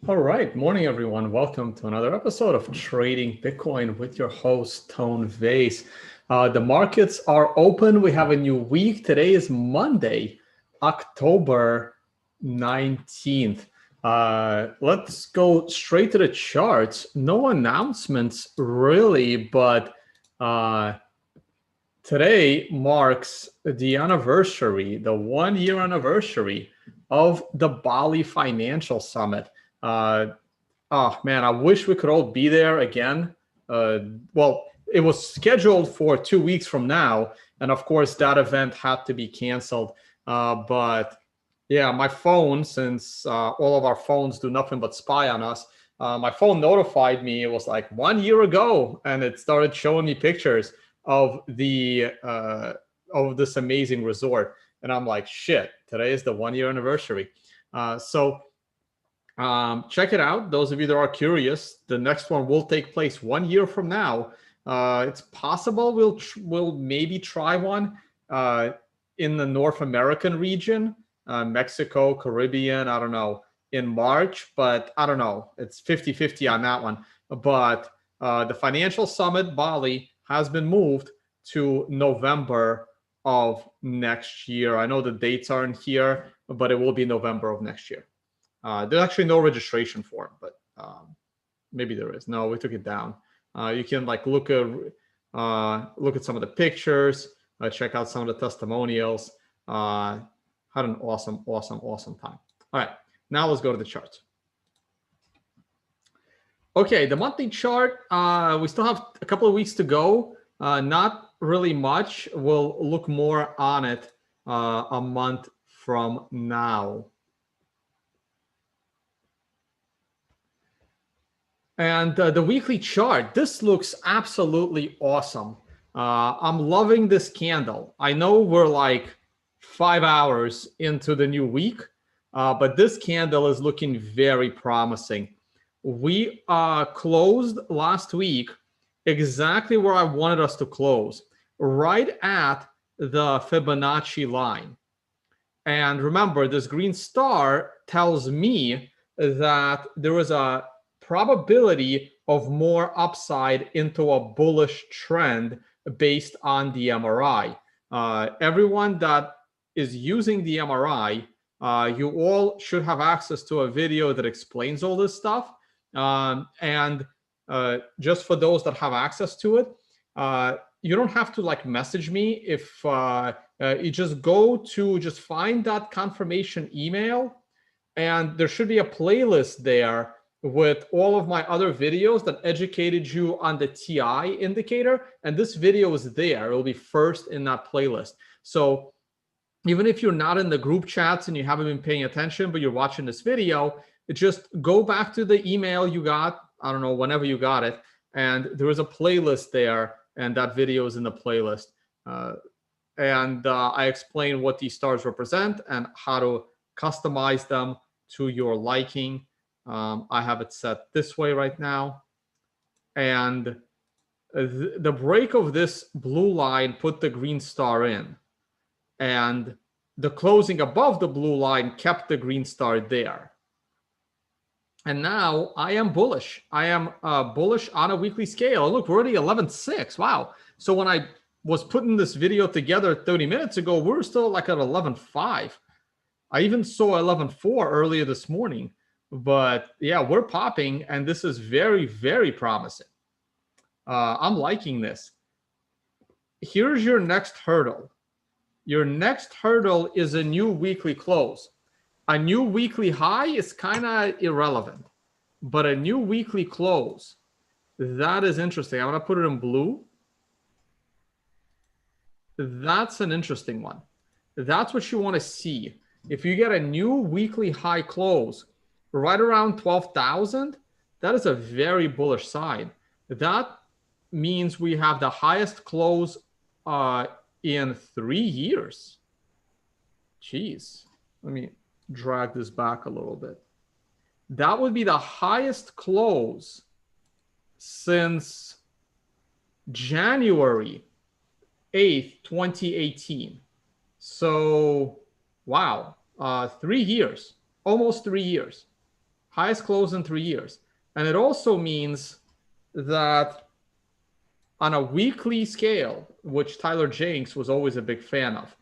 All right, morning everyone. Welcome to another episode of Trading Bitcoin with your host Tone Vays. The markets are open. We have a new week. Today is Monday, October 19th. Let's go straight to the charts. No announcements really, but today marks the anniversary, the 1 year anniversary of the Bali Financial Summit. Oh man, I wish we could all be there again. Well, it was scheduled for 2 weeks from now, and of course that event had to be canceled. But yeah, my phone, since all of our phones do nothing but spy on us, my phone notified me. It was like 1 year ago, and it started showing me pictures of the of this amazing resort, and I'm like, shit, today is the 1 year anniversary. Check it out. Those of you that are curious, the next one will take place 1 year from now. It's possible we'll maybe try one in the North American region, Mexico, Caribbean, I don't know, in March, but I don't know. It's 50-50 on that one. But the Financial Summit Bali has been moved to November of next year. I know the dates aren't here, but it will be November of next year. There's actually no registration form, but maybe there is. No, we took it down. You can like look at some of the pictures, check out some of the testimonials. Had an awesome time. All right, now let's go to the charts. Okay, the monthly chart. We still have a couple of weeks to go. Not really much. We'll look more on it a month from now. And the weekly chart, this looks absolutely awesome. I'm loving this candle. I know we're like 5 hours into the new week, but this candle is looking very promising. We closed last week exactly where I wanted us to close, right at the Fibonacci line. And remember, this green star tells me that there was a probability of more upside into a bullish trend based on the MRI. Everyone that is using the MRI, you all should have access to a video that explains all this stuff. And just for those that have access to it, you don't have to like message me. If you just go to just find that confirmation email, and there should be a playlist there with all of my other videos that educated you on the TI indicator. And this video is there. It will be first in that playlist. So even if you're not in the group chats and you haven't been paying attention, but you're watching this video, just go back to the email you got, I don't know, whenever you got it. And there is a playlist there, and that video is in the playlist. I explain what these stars represent and how to customize them to your liking. I have it set this way right now. And the break of this blue line put the green star in. And the closing above the blue line kept the green star there. And now I am bullish. I am bullish on a weekly scale. Look, we're already 11.6. Wow. So when I was putting this video together 30 minutes ago, we were still like at 11.5. I even saw 11.4 earlier this morning. But yeah, we're popping, and this is very, very promising. I'm liking this. Here's your next hurdle. Your next hurdle is a new weekly close. A new weekly high is kind of irrelevant, but a new weekly close, that is interesting. I'm going to put it in blue. That's an interesting one. That's what you want to see. If you get a new weekly high close right around 12,000, that is a very bullish sign. That means we have the highest close in 3 years. Jeez, let me drag this back a little bit. That would be the highest close since January 8th, 2018. So, wow, 3 years, almost 3 years. highest close in 3 years. And it also means that on a weekly scale, which Tyler Jenks was always a big fan of,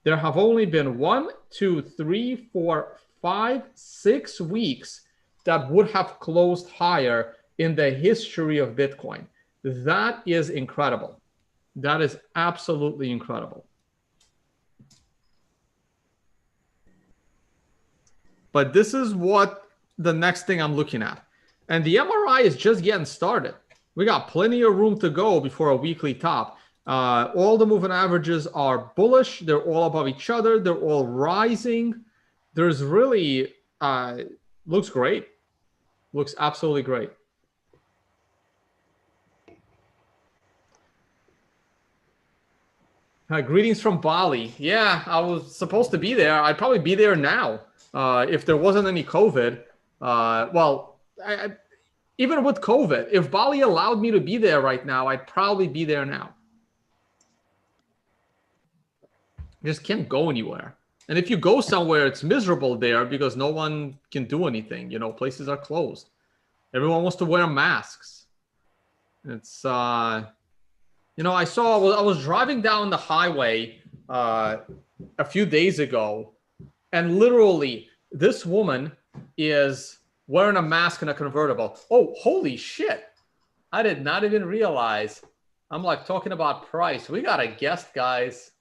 there have only been 1, 2, 3, 4, 5, 6 weeks that would have closed higher in the history of Bitcoin. That is incredible. That is absolutely incredible. But this is what the next thing I'm looking at. And the MRI is just getting started. We got plenty of room to go before a weekly top. All the moving averages are bullish. They're all above each other. They're all rising. There's really, looks great. Looks absolutely great. Greetings from Bali. Yeah, I was supposed to be there. I'd probably be there now if there wasn't any COVID. Even with COVID, if Bali allowed me to be there right now, I'd probably be there now. Just can't go anywhere. And if you go somewhere, it's miserable there because no one can do anything. You know, places are closed. Everyone wants to wear masks. It's, you know, I was driving down the highway a few days ago, and literally this woman is wearing a mask in a convertible. Oh, holy shit. I did not even realize. I'm like talking about price. We got a guest, guys.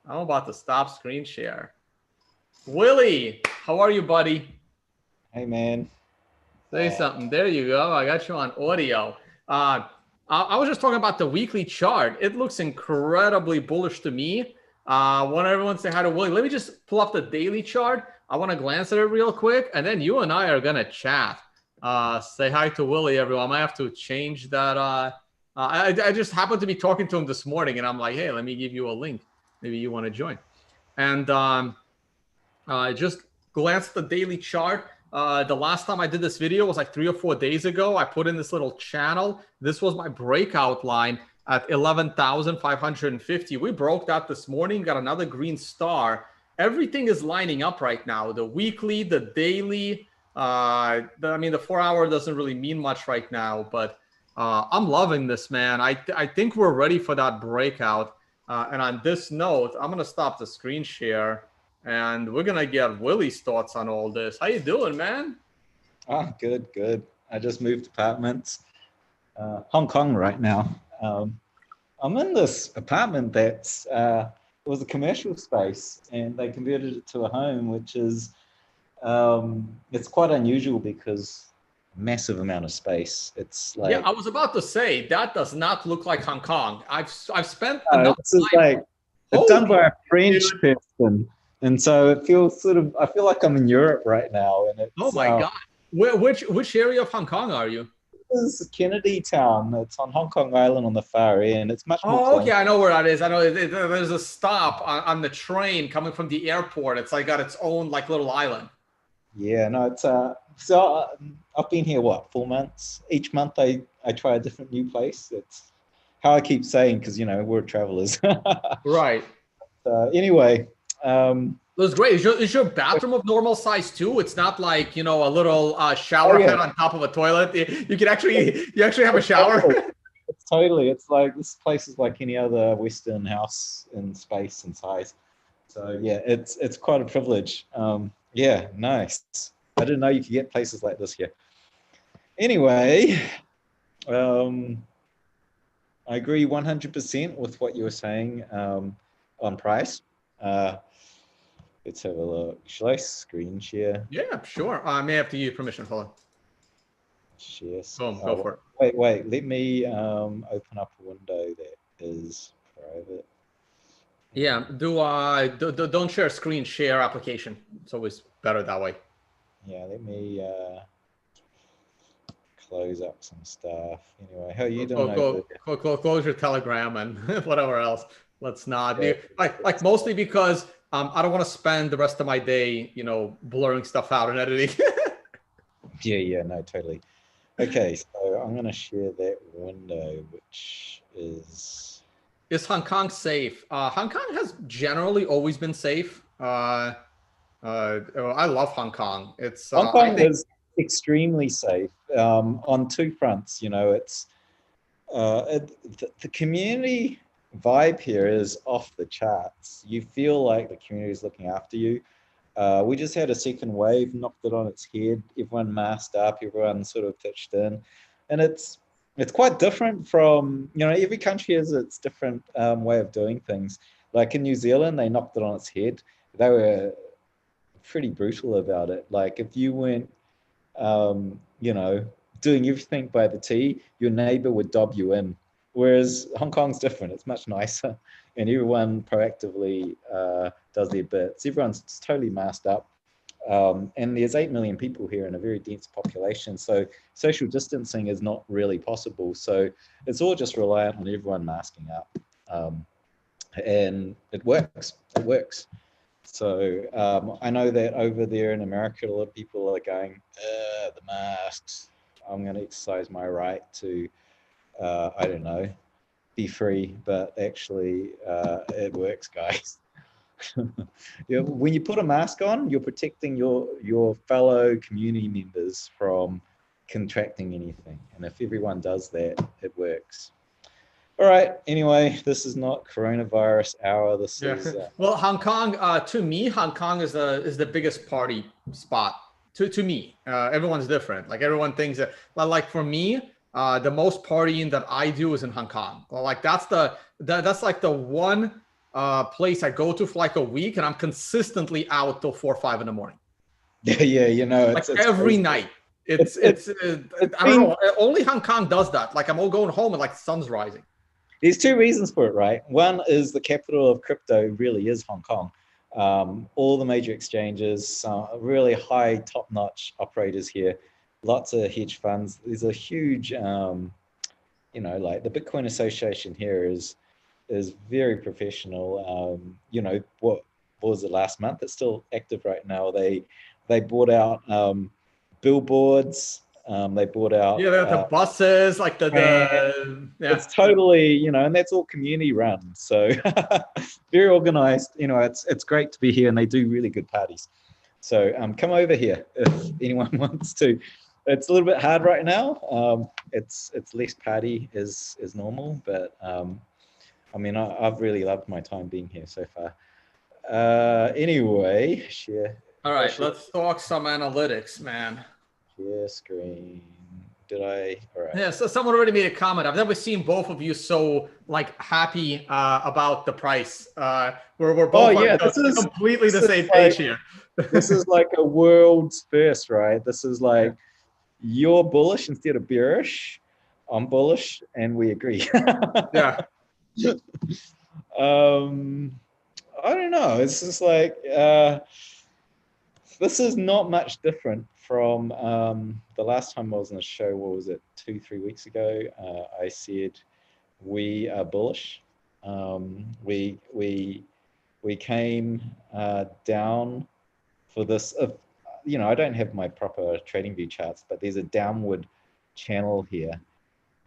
I'm about to stop screen share. Willy, how are you, buddy? Hey, man. Say something. There you go. I got you on audio. I was just talking about the weekly chart. It looks incredibly bullish to me. Want everyone to say hi to Willy. Let me just pull up the daily chart. I want to glance at it real quick, and then you and I are going to chat. Say hi to Willy, everyone. I might have to change that. I just happened to be talking to him this morning, and I'm like, hey, let me give you a link. Maybe you want to join. And I just glanced at the daily chart. The last time I did this video was like 3 or 4 days ago. I put in this little channel. This was my breakout line at 11,550. We broke that this morning, got another green star. Everything is lining up right now. The weekly, the daily. I mean, the 4 hour doesn't really mean much right now, but I'm loving this, man. I think we're ready for that breakout. And on this note, I'm going to stop the screen share. And we're going to get Willy's thoughts on all this. How you doing, man? Oh, good, good. I just moved apartments. Hong Kong right now. I'm in this apartment that's it was a commercial space, and they converted it to a home, which is it's quite unusual because massive amount of space. It's like, yeah, I was about to say that does not look like Hong Kong. I've spent enough time. Like, it's done by a French person. And so it feels sort of, I feel like I'm in Europe right now. And it's, oh my God. Which area of Hong Kong are you? This is Kennedy Town. It's on Hong Kong Island on the far end. It's much more Oh, okay. I know where that is. I know there's a stop on the train coming from the airport. It's like got its own like little island. Yeah, no, it's, so I've been here, what, 4 months? Each month I try a different new place. It's how I keep saying, because, you know, we're travelers. Right. Anyway. It was great. Is your bathroom of normal size too? It's not like, you know, a little shower head on top of a toilet. You actually have a shower. It's totally. It's like, this place is like any other Western house in space and size. So yeah, it's quite a privilege. Yeah, nice. I didn't know you could get places like this here. Anyway, I agree 100% with what you were saying on price. Let's have a look. Shall I screen share? Yeah, sure. I may have to give you permission. Hold on. Share. Boom, go for it. Wait. Let me open up a window that is private. Yeah, don't share screen share application. It's always better that way. Yeah, let me close up some stuff. Anyway, how are you doing? Close your Telegram and whatever else. Let's not. Yeah. Like mostly because I don't want to spend the rest of my day, you know, blurring stuff out and editing. Yeah, no, totally. Okay, so I'm going to share that window, which is... Is Hong Kong safe? Hong Kong has generally always been safe. I love Hong Kong. It's Hong Kong is extremely safe on two fronts. You know, it's the community vibe here is off the charts. You feel like the community is looking after you. We just had a second wave, knocked it on its head. Everyone masked up, everyone sort of pitched in, and it's quite different from, you know, every country has its different way of doing things. Like in New Zealand, they knocked it on its head. They were pretty brutal about it. Like if you weren't, you know, doing everything by the T, your neighbor would dob you in. Whereas Hong Kong's different. It's much nicer, and everyone proactively does their bits. Everyone's totally masked up. And there's 8 million people here in a very dense population. So social distancing is not really possible. So it's all just reliant on everyone masking up. And it works. It works. So I know that over there in America, a lot of people are going, the masks. I'm going to exercise my right to, I don't know, be free. But actually, it works, guys. When you put a mask on, you're protecting your fellow community members from contracting anything. And if everyone does that, it works. All right. Anyway, this is not coronavirus hour. This is well, Hong Kong. To me, Hong Kong is the biggest party spot. To me, everyone's different. Like everyone thinks that. But like for me, the most partying that I do is in Hong Kong. Well, like that's like the one place I go to for like a week, and I'm consistently out till 4 or 5 in the morning. Yeah, you know, it's every crazy. Night. It's I don't know. Only Hong Kong does that. Like I'm all going home and like the sun's rising. There's two reasons for it, right? One is the capital of crypto really is Hong Kong. All the major exchanges, really high top-notch operators here, lots of hedge funds. There's a huge, you know, like the Bitcoin Association here is very professional. You know, what was it last month? It's still active right now. They bought out billboards. They bought out the buses, like yeah. It's totally, you know, and that's all community run. So very organized. You know, it's great to be here, and they do really good parties. So come over here if anyone wants to. It's a little bit hard right now. It's less party as normal, but I mean, I've really loved my time being here so far. Anyway, share. All right, let's talk some analytics, man. Share screen. Did I? All right. Yeah, so someone already made a comment. I've never seen both of you so like happy about the price. We're both completely the same page here. This is like a world's first, right? This is like you're bullish instead of bearish. I'm bullish, and we agree. Yeah. I don't know. It's just like this is not much different from the last time I was on the show. What was it, 2-3 weeks ago? I said we are bullish. We came down for this. You know, I don't have my proper trading view charts, but there's a downward channel here,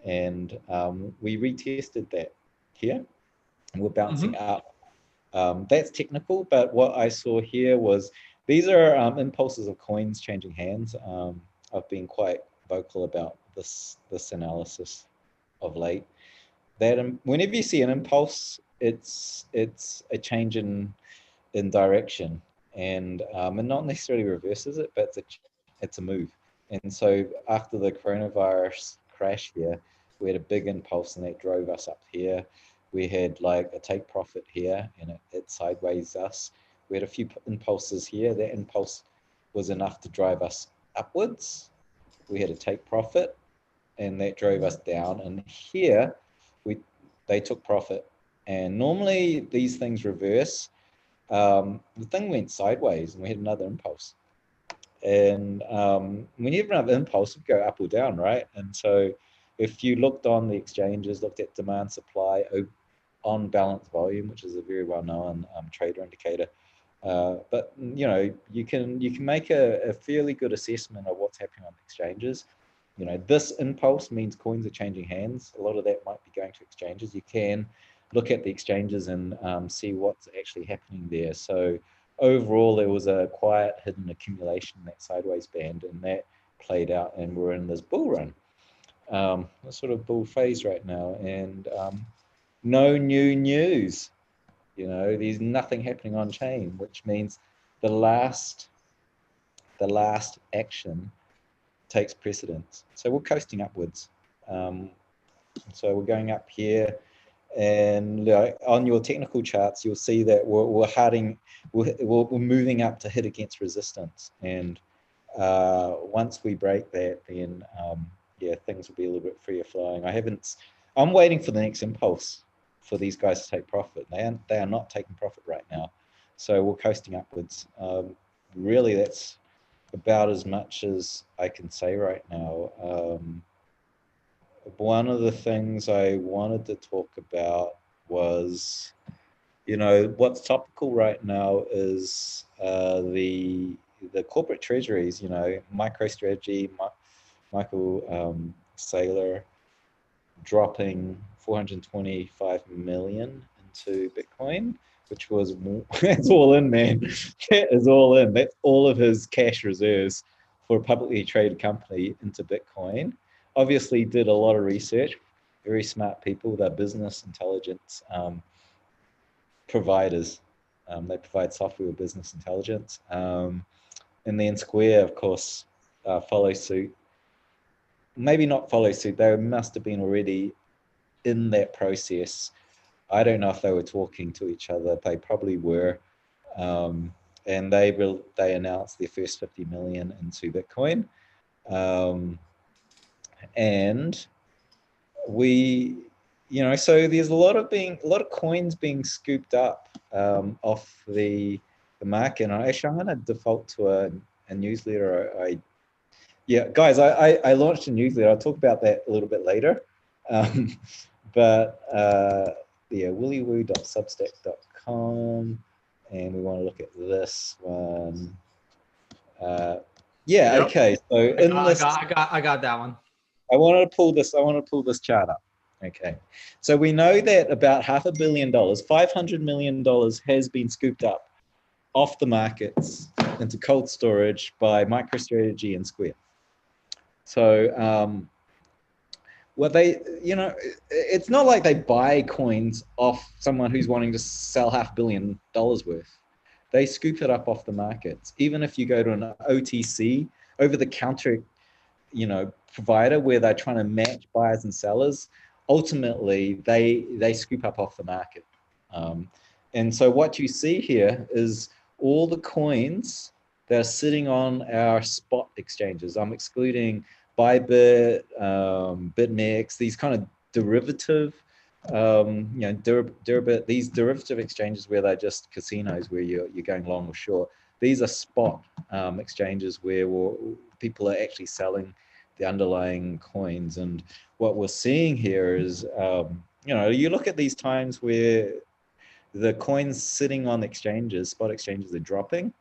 and we retested that here, and we're bouncing up. That's technical, but what I saw here was these are impulses of coins changing hands. I've been quite vocal about this analysis of late. That whenever you see an impulse, it's a change in direction, and not necessarily reverses it, but it's a move. And so after the coronavirus crash here, we had a big impulse, and that drove us up here. We had like a take profit here, and it sideways us. We had a few impulses here. That impulse was enough to drive us upwards. We had a take profit, and that drove us down. And here, they took profit. And normally these things reverse. The thing went sideways, and we had another impulse. And whenever another impulse would go up or down, right? And so if you looked on the exchanges, looked at demand, supply, on balance volume, which is a very well-known trader indicator. But you know, you can make a fairly good assessment of what's happening on exchanges. You know, this impulse means coins are changing hands. A lot of that might be going to exchanges. You can look at the exchanges and see what's actually happening there. So overall, there was a quiet hidden accumulation in that sideways band, and that played out, and we're in this bull run, a sort of bull phase right now, and no new news. There's nothing happening on chain, which means the last action takes precedence. So we're coasting upwards. So we're going up here, and on your technical charts, you'll see that we're moving up to hit against resistance. And once we break that, then things will be a little bit freer flowing. I'm waiting for the next impulse for these guys to take profit. They are not taking profit right now. So we're coasting upwards. Really, that's about as much as I can say right now. One of the things I wanted to talk about was, what's topical right now is the corporate treasuries. MicroStrategy, Michael Saylor dropping 425 million into Bitcoin, which was that's all in, man. That is all in. That's all of his cash reserves for a publicly traded company into Bitcoin. Obviously did a lot of research. Very smart people. They're business intelligence providers. They provide software with business intelligence. And then Square, of course, follow suit. Maybe not follow suit. They must have been already in that process. I don't know if they were talking to each other. They probably were. And they announced their first 50 million into Bitcoin. And we, so there's a lot of coins being scooped up off the market. And actually, I'm going to default to a newsletter. Guys, I launched a newsletter. I'll talk about that a little bit later. willywoo.substack.com, and we want to look at this one. Okay. So I got that one. I want to pull this chart up. Okay. So we know that about $500 million, $500 million has been scooped up off the markets into cold storage by MicroStrategy and Square. So it's not like they buy coins off someone who's wanting to sell $500 million worth. They scoop it up off the markets. Even if you go to an OTC, over-the-counter, provider where they're trying to match buyers and sellers, ultimately they scoop up off the market. And so what you see here is all the coins that are sitting on our spot exchanges. I'm excluding Bybit, BitMEX, these kind of derivative, these derivative exchanges where they're just casinos where you're going long or short. These are spot exchanges where people are actually selling the underlying coins. And what we're seeing here is, you look at these times where the coins sitting on exchanges, spot exchanges, are dropping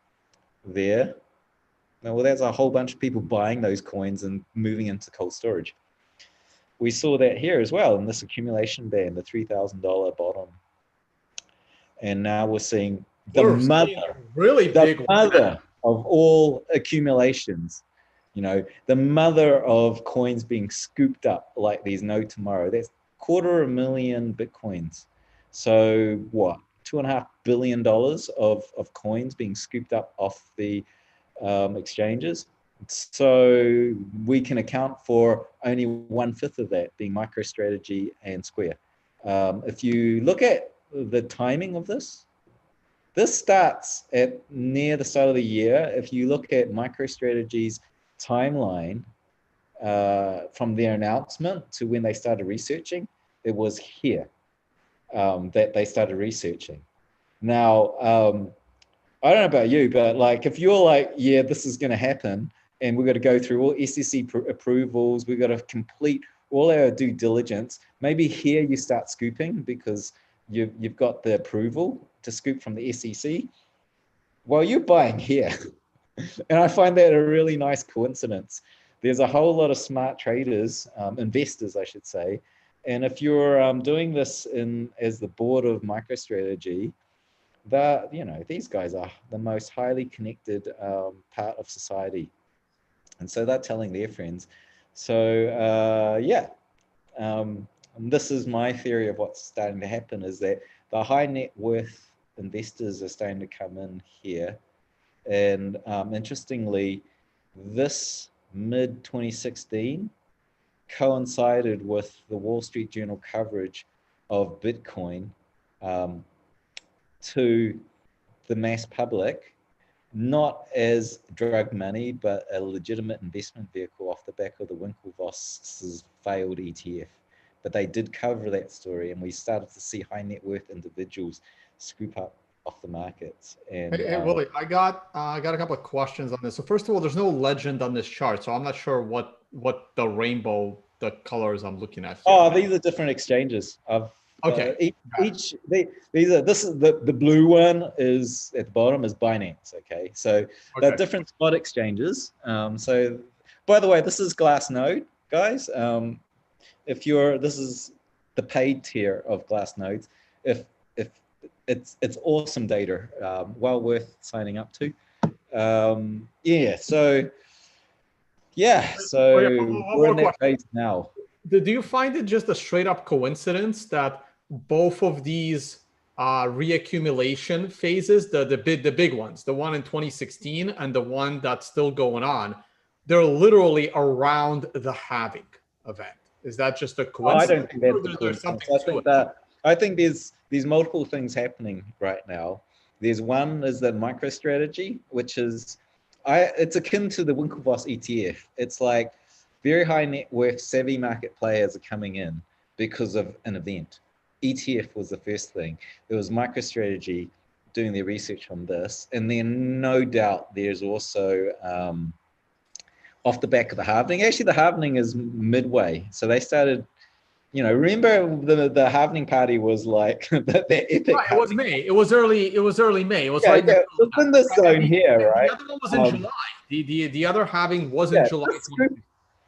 there. Well, there's a whole bunch of people buying those coins and moving into cold storage. We saw that here as well in this accumulation band, the $3,000 bottom. And now we're seeing the mother of all accumulations, the mother of coins being scooped up like there's no tomorrow. That's 250,000 Bitcoins. So what? $2.5 billion of coins being scooped up off the exchanges. So we can account for only 1/5 of that being MicroStrategy and Square. If you look at the timing of this starts at near the start of the year. If you look at MicroStrategy's timeline from their announcement to when they started researching, it was here that they started researching. Now, I don't know about you, but like if you're like, yeah, this is going to happen, and we've got to go through all SEC approvals, we've got to complete all our due diligence. Maybe here you start scooping because you've got the approval to scoop from the SEC. Well, you're buying here. And I find that a really nice coincidence. There's a whole lot of smart traders, investors, I should say. And if you're doing this as the board of MicroStrategy, these guys are the most highly connected part of society. And so they're telling their friends. So and this is my theory of what's starting to happen, is that the high net worth investors are starting to come in here. And interestingly, this mid 2016 coincided with the Wall Street Journal coverage of Bitcoin to the mass public, not as drug money, but a legitimate investment vehicle off the back of the Winklevoss's failed ETF. But they did cover that story, and we started to see high net worth individuals scoop up off the markets. And Hey, Willie, I got a couple of questions on this. So first of all, there's no legend on this chart, so I'm not sure what the rainbow, the colors I'm looking at here. oh, these are different exchanges. Okay. These are, this is the blue one is at the bottom is Binance. Okay, so they're different spot exchanges. So by the way, this is Glassnode, guys. This is the paid tier of Glassnodes. If it's awesome data, well worth signing up to. So we're in that phase now. Do you find it just a straight up coincidence that both of these reaccumulation phases, the big ones, the one in 2016 and the one that's still going on, they're literally around the halving event? Is that just a coincidence? I don't think that's a coincidence. I think there's multiple things happening right now. There's one is the MicroStrategy, which is it's akin to the Winklevoss ETF. It's like very high net worth savvy market players are coming in because of an event. ETF was the first thing. There was MicroStrategy doing their research on this, and then no doubt there's also off the back of the halvening. Actually, the halvening is midway. So they started, remember the halvening party was like the epic. Right, it was May. It was early May. It was it was in this zone here, right? The other one was in July. The other halving was in July.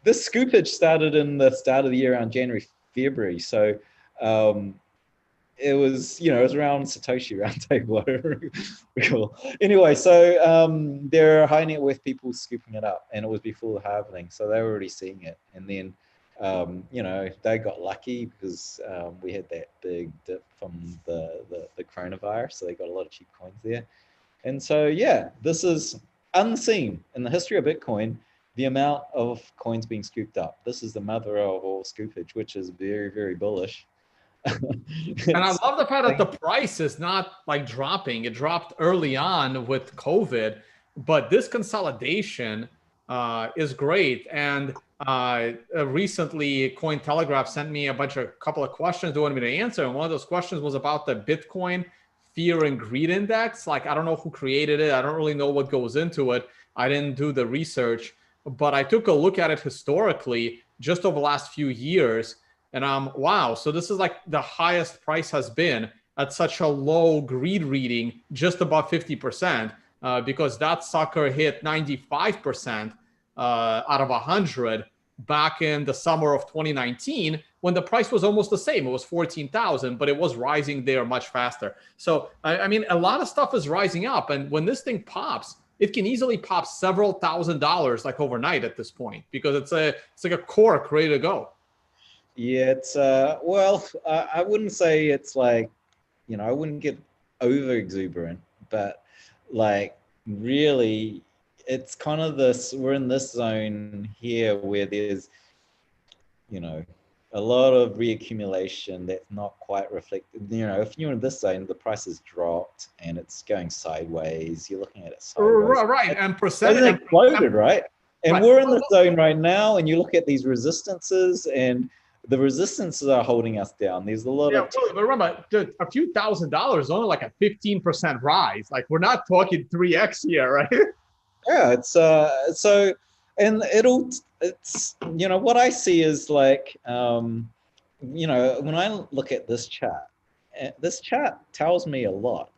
This scoopage started in the start of the year around January, February. So it was, it was around Satoshi roundtable. Cool. Anyway, so there are high net worth people scooping it up, and it was before the halvening, so they were already seeing it. And then, they got lucky because we had that big dip from the coronavirus, so they got a lot of cheap coins there. And so, this is unseen in the history of Bitcoin. The amount of coins being scooped up. This is the mother of all scoopage, which is very, very bullish. And I love the fact that the price is not like dropping. It dropped early on with COVID, but this consolidation is great. And recently, Cointelegraph sent me a couple of questions they wanted me to answer. And one of those questions was about the Bitcoin Fear and Greed Index. Like, I don't know who created it. I don't really know what goes into it. I didn't do the research, but I took a look at it historically just over the last few years. And wow, so this is like the highest price has been at such a low greed reading, just above 50%, because that sucker hit 95% out of 100 back in the summer of 2019 when the price was almost the same. It was 14,000, but it was rising there much faster. So, I mean, a lot of stuff is rising up. And when this thing pops, it can easily pop several $1,000s like overnight at this point, because it's like a cork ready to go. Yeah, it's I wouldn't say it's like, I wouldn't get over exuberant, but like really it's kind of we're in this zone here where there's, a lot of reaccumulation that's not quite reflected. If you're in this zone, the price has dropped and it's going sideways. You're looking at it sideways. Right, and percentage exploded, right? And we're in the zone right now, and you look at these resistances, and the resistances are holding us down. There's a lot of... but remember, a few $1,000s, only like a 15% rise. Like, we're not talking 3x here, right? Yeah, it's so, and it's what I see is like, when I look at this chart tells me a lot.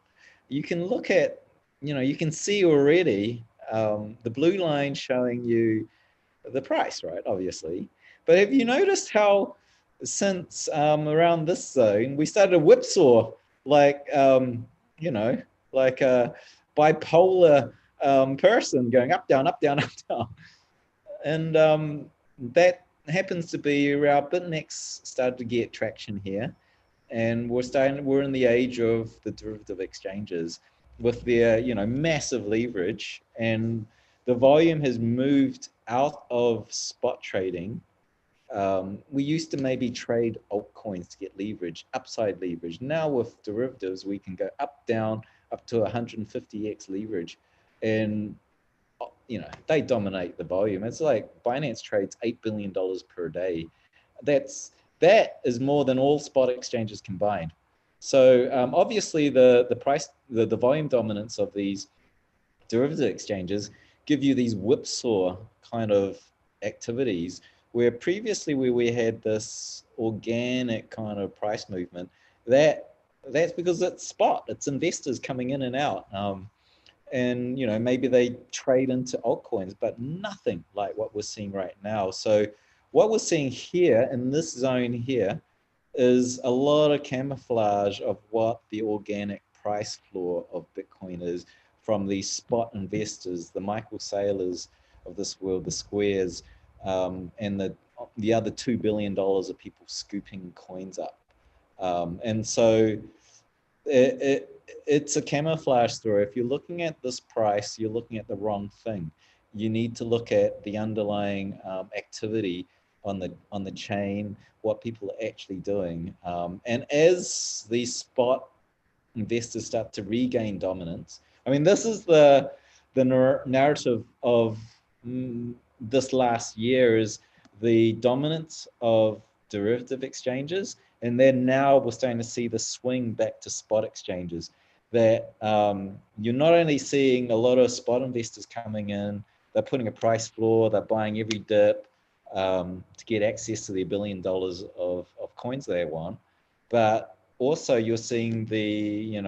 You can look at, you can see already the blue line showing you the price, right? Obviously. But have you noticed how since around this zone, we started a whipsaw, like, like a bipolar person going up, down, up, down, up, down. and that happens to be where BitMEX started to get traction here, and we're in the age of the derivative exchanges with their massive leverage, and the volume has moved out of spot trading. We used to maybe trade altcoins to get leverage, upside leverage. Now with derivatives, we can go up, down, up to 150x leverage, and they dominate the volume. It's like Binance trades $8 billion per day. That is more than all spot exchanges combined. So obviously the price, the volume dominance of these derivative exchanges give you these whipsaw kind of activities, where previously we had this organic kind of price movement. That's because it's spot, it's investors coming in and out. And maybe they trade into altcoins, but nothing like what we're seeing right now. So what we're seeing here in this zone here is a lot of camouflage of what the organic price floor of Bitcoin is from these spot investors, the Michael Saylors of this world, the Squares, and the other $2 billion of people scooping coins up. And so it's a camouflage story. If you're looking at this price, you're looking at the wrong thing. You need to look at the underlying activity on the chain, what people are actually doing. And as these spot investors start to regain dominance, I mean, this is the narrative of this last year, is the dominance of derivative exchanges. And then now we're starting to see the swing back to spot exchanges, that you're not only seeing a lot of spot investors coming in, they're putting a price floor, they're buying every dip to get access to the $1 billion of coins they want. But also you're seeing the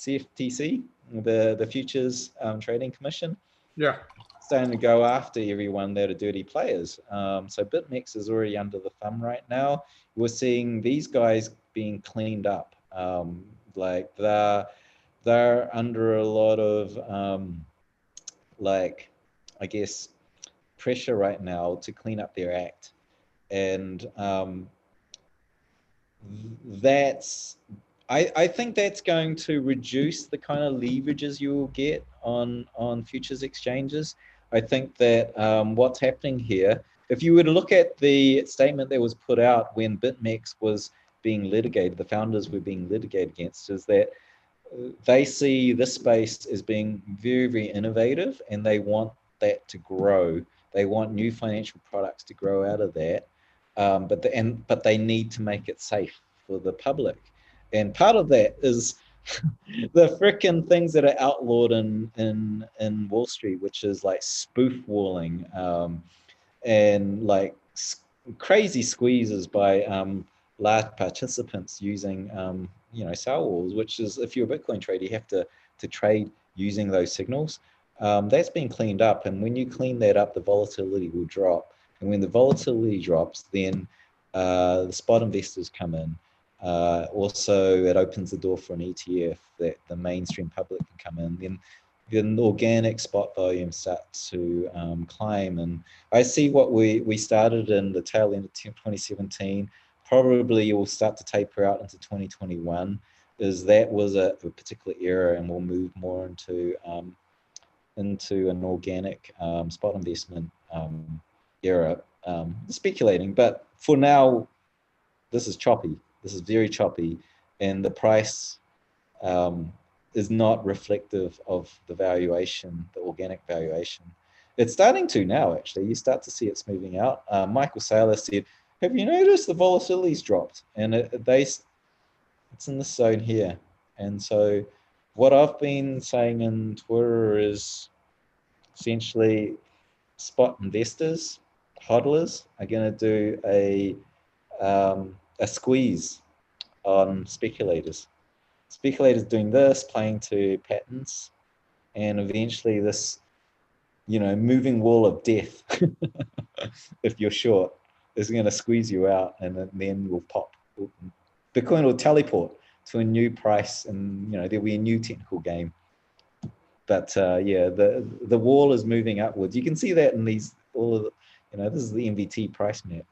CFTC, the Futures Trading Commission. Yeah. Starting to go after everyone that are dirty players. So BitMEX is already under the thumb right now. We're seeing these guys being cleaned up. Like they're under a lot of I guess pressure right now to clean up their act. And I think that's going to reduce the kind of leverages you will get on futures exchanges. I think that what's happening here, if you were to look at the statement that was put out when BitMEX was being litigated, the founders were being litigated against, is that they see this space as being very, very innovative, and they want that to grow. They want new financial products to grow out of that, but they need to make it safe for the public. And part of that is the frickin' things that are outlawed in Wall Street, which is like spoof walling, and like crazy squeezes by large participants using sell walls, which is, if you're a Bitcoin trader, you have to trade using those signals. That's been cleaned up, and when you clean that up, the volatility will drop. And when the volatility drops, then the spot investors come in. Also, it opens the door for an ETF that the mainstream public can come in. Then the organic spot volume starts to climb. And I see what we started in the tail end of 2017, probably will start to taper out into 2021, is that was a particular era, and we'll move more into an organic spot investment era, speculating. But for now, this is choppy. This is very choppy, and the price is not reflective of the valuation, the organic valuation. It's starting to now, actually. You start to see it's moving out. Michael Saylor said, have you noticed the volatility's dropped? And it's in this zone here. And so what I've been saying in Twitter is essentially spot investors, hodlers, are going to do a squeeze on speculators. Speculators doing this, playing to patterns, and eventually this, moving wall of death, if you're short, is going to squeeze you out, and then will pop. Bitcoin will teleport to a new price, and there'll be a new technical game. but yeah, the wall is moving upwards. You can see that in these all of the, this is the MVT price map.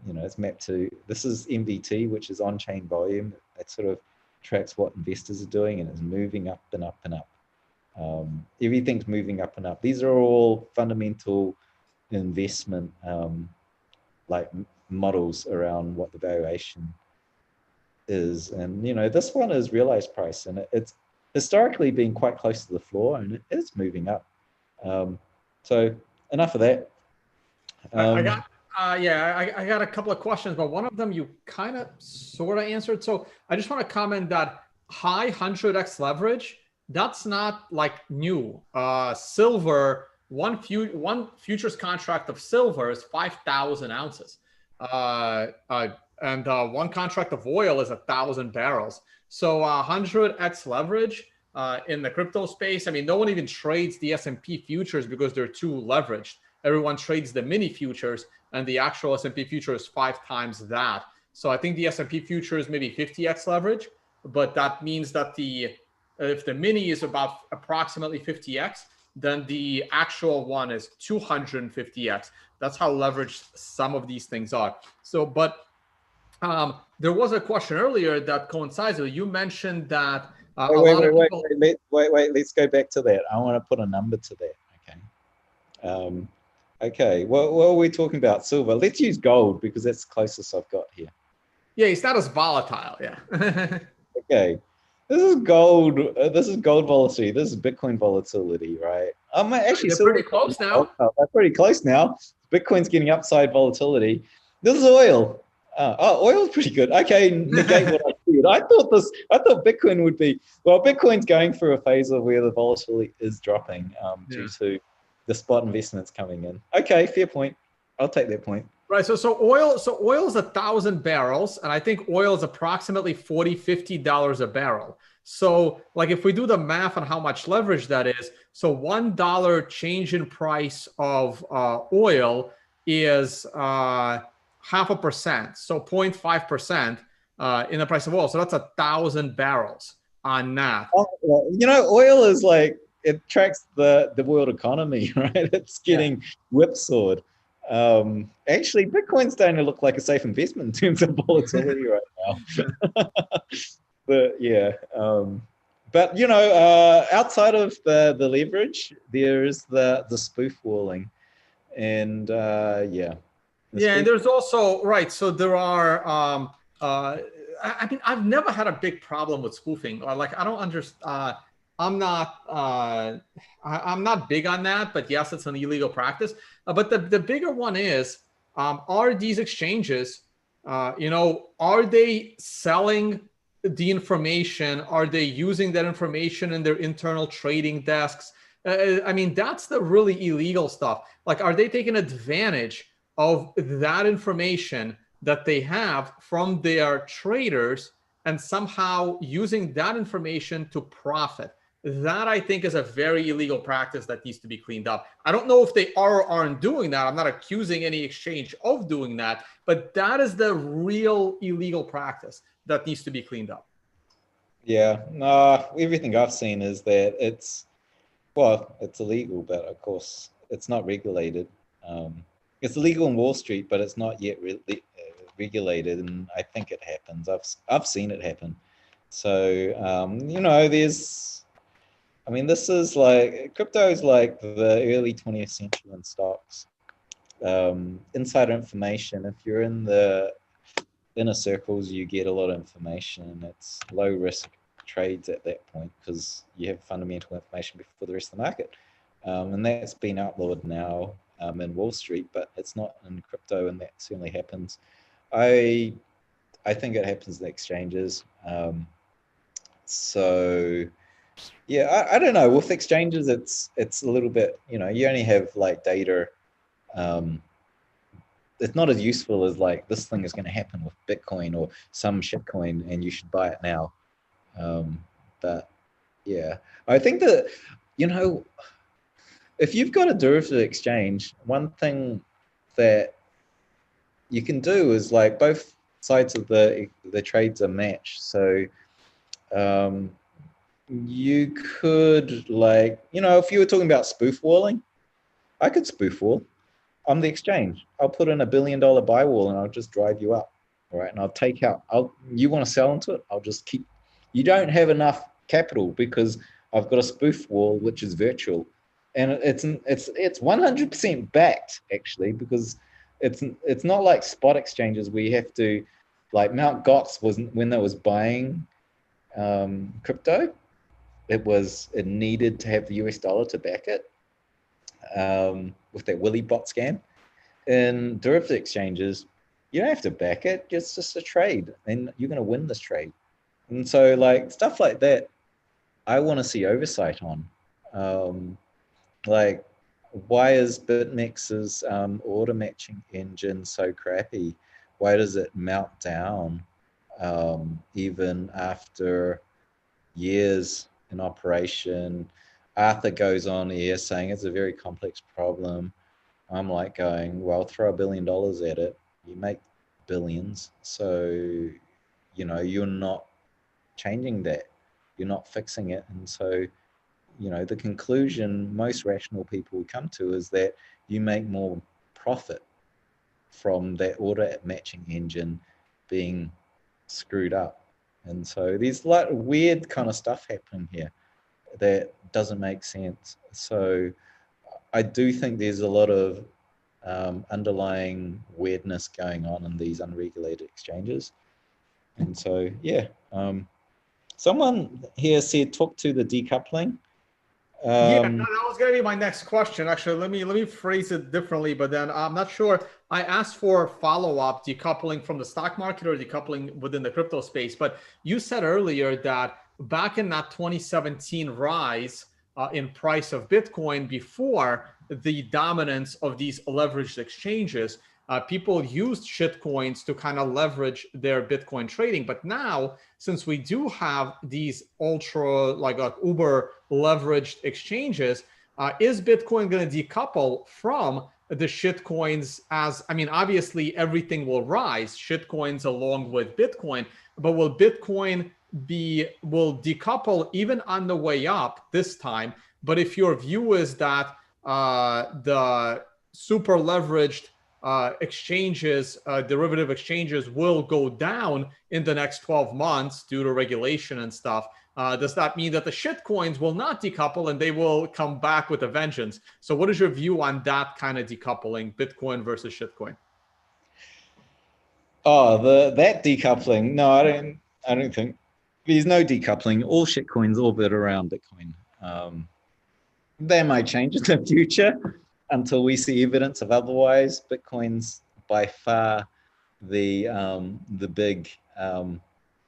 It's mapped to, this is MVT, which is on-chain volume. It sort of tracks what investors are doing, and it's moving up and up and up. Everything's moving up and up. These are all fundamental investment like models around what the valuation is. And this one is realized price, and it's historically been quite close to the floor, and it is moving up. So enough of that. I got a couple of questions, but one of them you kind of sort of answered. So I just want to comment that high 100x leverage, that's not like new. Silver, one futures contract of silver is 5,000 ounces. And one contract of oil is 1,000 barrels. So 100x leverage in the crypto space. I mean, no one even trades the S&P futures because they're too leveraged. Everyone trades the mini futures, and the actual S&P future is 5 times that. So I think the S&P future is maybe 50x leverage, but that means that if the mini is about approximately 50x, then the actual one is 250x. That's how leveraged some of these things are. So, but there was a question earlier that coincides with, you mentioned that wait, let's go back to that. I want to put a number to that. Okay. Okay, what are we talking about? Silver. Let's use gold because that's the closest I've got here. Yeah, it's not as volatile. Yeah. Okay, this is gold. This is gold volatility. This is Bitcoin volatility, right? I'm actually pretty close now. They're pretty close now. Bitcoin's getting upside volatility. This is oil. Oil's pretty good. Okay, negate what I said. I thought Bitcoin would be. Well, Bitcoin's going through a phase of where the volatility is dropping due to the spot investments coming in. Okay, fair point. I'll take that point. Right. So oil is 1,000 barrels, and I think oil is approximately $40-50 a barrel. So like if we do the math on how much leverage that is, so $1 change in price of oil is 0.5%, so 0.5% in the price of oil. So that's 1,000 barrels on that. Oil is like, it tracks the world economy, right? It's getting whipsawed. Actually, Bitcoin's starting to look like a safe investment in terms of volatility right now. But yeah, outside of the leverage, there is the spoof walling, and yeah. And there's also, right, so there are I mean, I've never had a big problem with spoofing. Like, I don't understand. I'm not big on that, but yes, it's an illegal practice. But the bigger one is, are these exchanges, are they selling the information? Are they using that information in their internal trading desks? I mean, that's the really illegal stuff. Like, are they taking advantage of that information that they have from their traders and somehow using that information to profit? That, I think, is a very illegal practice that needs to be cleaned up. I don't know if they are or aren't doing that. I'm not accusing any exchange of doing that, but that is the real illegal practice that needs to be cleaned up. Yeah, everything I've seen is that it's illegal, but of course it's not regulated. It's illegal in Wall Street, but it's not yet regulated, and I think it happens. I've seen it happen. So this is like, crypto is like the early 20th century in stocks. Insider information. If you're in the inner circles, you get a lot of information. It's low risk trades at that point because you have fundamental information before the rest of the market. And that's been outlawed now in Wall Street, but it's not in crypto, and that certainly happens. I think it happens in exchanges. So yeah, I don't know. With exchanges, it's a little bit, you only have like data. It's not as useful as like, this thing is going to happen with Bitcoin or some shitcoin and you should buy it now. But yeah, I think that, if you've got a derivative exchange, one thing that you can do is like both sides of the trades are matched. So you could, like, if you were talking about spoof walling, I could spoof wall. I'm the exchange. I'll put in $1 billion buy wall and I'll just drive you up. All right. And I'll take out, you want to sell into it? I'll just keep, you don't have enough capital because I've got a spoof wall, which is virtual. And it's 100% backed actually, because it's not like spot exchanges where you have to, like Mt. Gox was when they was buying crypto, it needed to have the US dollar to back it with that Willy bot scam. In derivative exchanges, you don't have to back it. It's just a trade, and you're going to win this trade. And so, like stuff like that, I want to see oversight on. Like, why is BitMEX's order matching engine so crappy? Why does it melt down even after years in operation? Arthur goes on here saying it's a very complex problem. I'm like going, well, throw $1 billion at it. You make billions. So, you're not changing that. You're not fixing it. And so, the conclusion most rational people would come to is that you make more profit from that order matching engine being screwed up. And so there's like weird kind of stuff happening here that doesn't make sense. So I do think there's a lot of underlying weirdness going on in these unregulated exchanges. And so, yeah, someone here said, talk to the decoupling. Yeah, that was going to be my next question. Actually, let me phrase it differently, but then I'm not sure. I asked for follow-up decoupling from the stock market or decoupling within the crypto space, but you said earlier that back in that 2017 rise in price of Bitcoin before the dominance of these leveraged exchanges, people used shitcoins to kind of leverage their Bitcoin trading. But now, since we do have these ultra, like uber leveraged exchanges, is Bitcoin going to decouple from the shitcoins? Obviously everything will rise, shitcoins along with Bitcoin, but will Bitcoin will decouple even on the way up this time? But if your view is that the super leveraged exchanges, derivative exchanges will go down in the next 12 months due to regulation and stuff, does that mean that the shit coins will not decouple and they will come back with a vengeance? So what is your view on that kind of decoupling, Bitcoin versus shitcoin? Oh, that decoupling. No, I don't think there's no decoupling. All shitcoins orbit around Bitcoin. They might change in the future until we see evidence of otherwise. Bitcoin's by far the big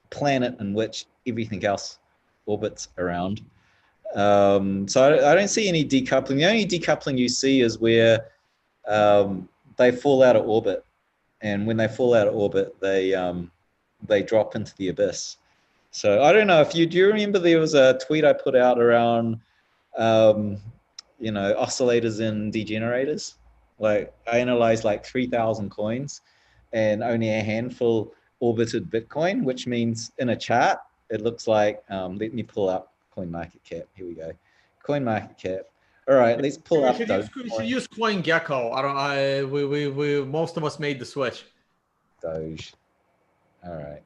planet in which everything else orbits around. So I don't see any decoupling. The only decoupling you see is where they fall out of orbit, and when they fall out of orbit, they drop into the abyss. So I don't know if do you remember there was a tweet I put out around oscillators and degenerators? Like I analyzed like 3,000 coins and only a handful orbited Bitcoin, which means in a chart, it looks like, let me pull up CoinMarketCap. Here we go. CoinMarketCap. All right, let's pull up Dogecoin. You should use CoinGecko. We most of us made the switch. Doge. All right.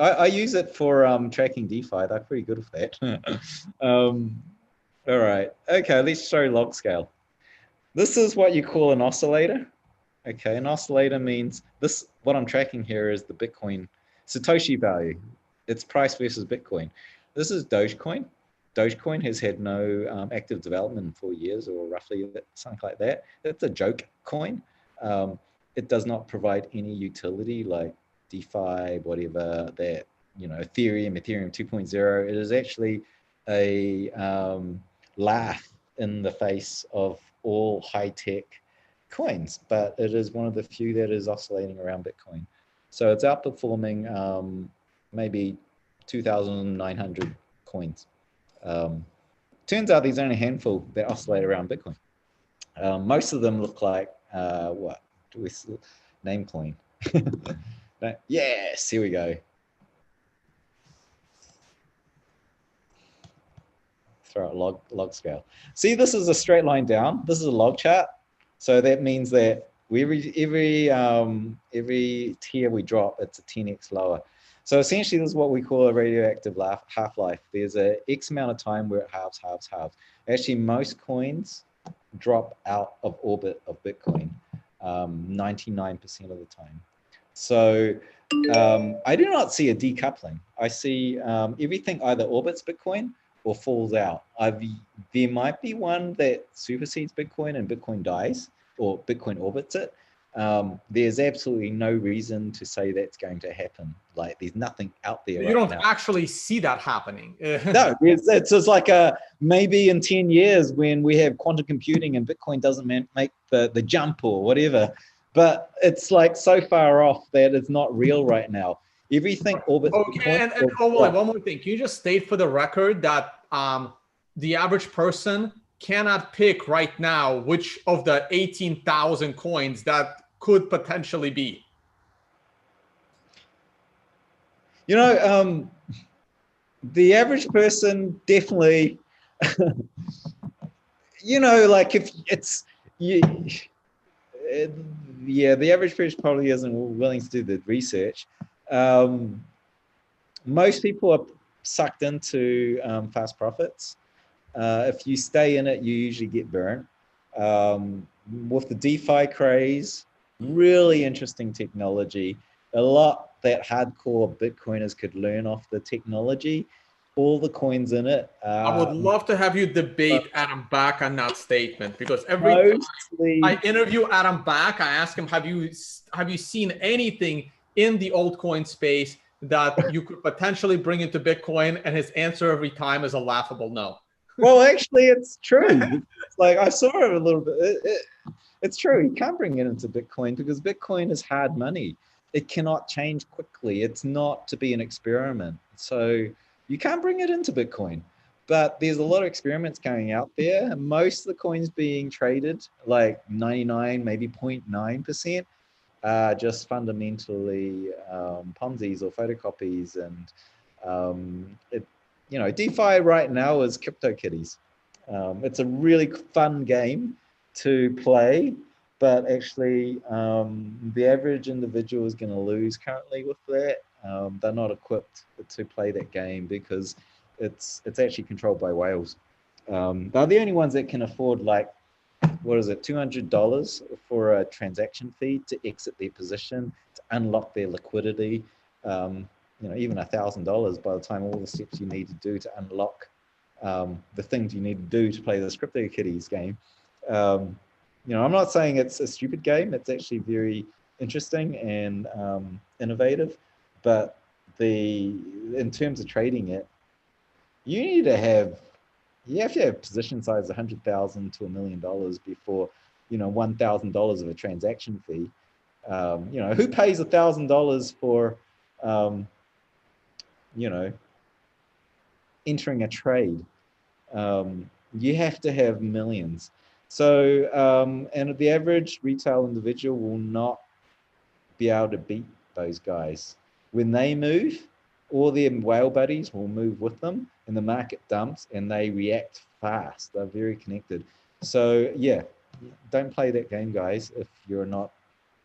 I use it for tracking DeFi. They're pretty good with that. All right. Okay, let's show log scale. This is what you call an oscillator. Okay, an oscillator means this. What I'm tracking here is the Bitcoin Satoshi value. Its price versus Bitcoin. This is Dogecoin. Dogecoin has had no active development in 4 years, or roughly something like that. It's a joke coin. It does not provide any utility like DeFi, whatever that, Ethereum 2.0. It is actually a laugh in the face of all high-tech coins, but it is one of the few that is oscillating around Bitcoin. So it's outperforming maybe 2,900 coins. Turns out there's only a handful that oscillate around Bitcoin. Most of them look like Namecoin. Yes, here we go. throw out log scale. See, this is a straight line down. This is a log chart. So that means that every tier we drop, it's a 10x lower. So essentially, this is what we call a radioactive half-life. There's a X amount of time where it halves. Actually, most coins drop out of orbit of Bitcoin 99% of the time. So I do not see a decoupling. I see everything either orbits Bitcoin or falls out. There might be one that supersedes Bitcoin and Bitcoin dies, or Bitcoin orbits it. There's absolutely no reason to say that's going to happen. Like, there's nothing out there. You don't actually see that happening. No, it's just like maybe in 10 years when we have quantum computing and Bitcoin doesn't make the jump or whatever. But it's like so far off that it's not real right now. Everything orbits okay, Bitcoin. and one more thing. Can you just state for the record that the average person cannot pick right now which of the 18,000 coins that could potentially be? You know, the average person definitely, you know, like if it's yeah, the average person probably isn't willing to do the research. Most people are sucked into fast profits. If you stay in it, you usually get burnt. With the DeFi craze, really interesting technology. A lot that hardcore Bitcoiners could learn off the technology. All the coins in it. I would love to have you debate Adam Back on that statement, because every time I interview Adam Back, I ask him, have you seen anything in the altcoin space that you could potentially bring into Bitcoin? And his answer every time is a laughable no. Well, actually, it's true. It's like, I saw it a little bit. It's true. You can't bring it into Bitcoin because Bitcoin is hard money. It cannot change quickly. It's not to be an experiment. So you can't bring it into Bitcoin. But there's a lot of experiments going out there. And most of the coins being traded, like 99, maybe 0.9%, are just fundamentally Ponzi's or photocopies. And you know, DeFi right now is CryptoKitties. It's a really fun game to play, but actually the average individual is going to lose currently with that. They're not equipped to play that game because it's actually controlled by whales. They're the only ones that can afford, like, what is it, $200 for a transaction fee to exit their position, to unlock their liquidity. You know, even $1,000 by the time all the steps you need to do to unlock the things you need to do to play this CryptoKitties game. You know, I'm not saying it's a stupid game. It's actually very interesting and innovative. But in terms of trading it, you have to have position size $100,000 to $1 million before, you know, $1,000 of a transaction fee. You know, who pays $1,000 for you know, entering a trade? You have to have millions. So, and the average retail individual will not be able to beat those guys. When they move, all their whale buddies will move with them, and the market dumps, and they react fast. They're very connected. So yeah, don't play that game, guys, if you're not,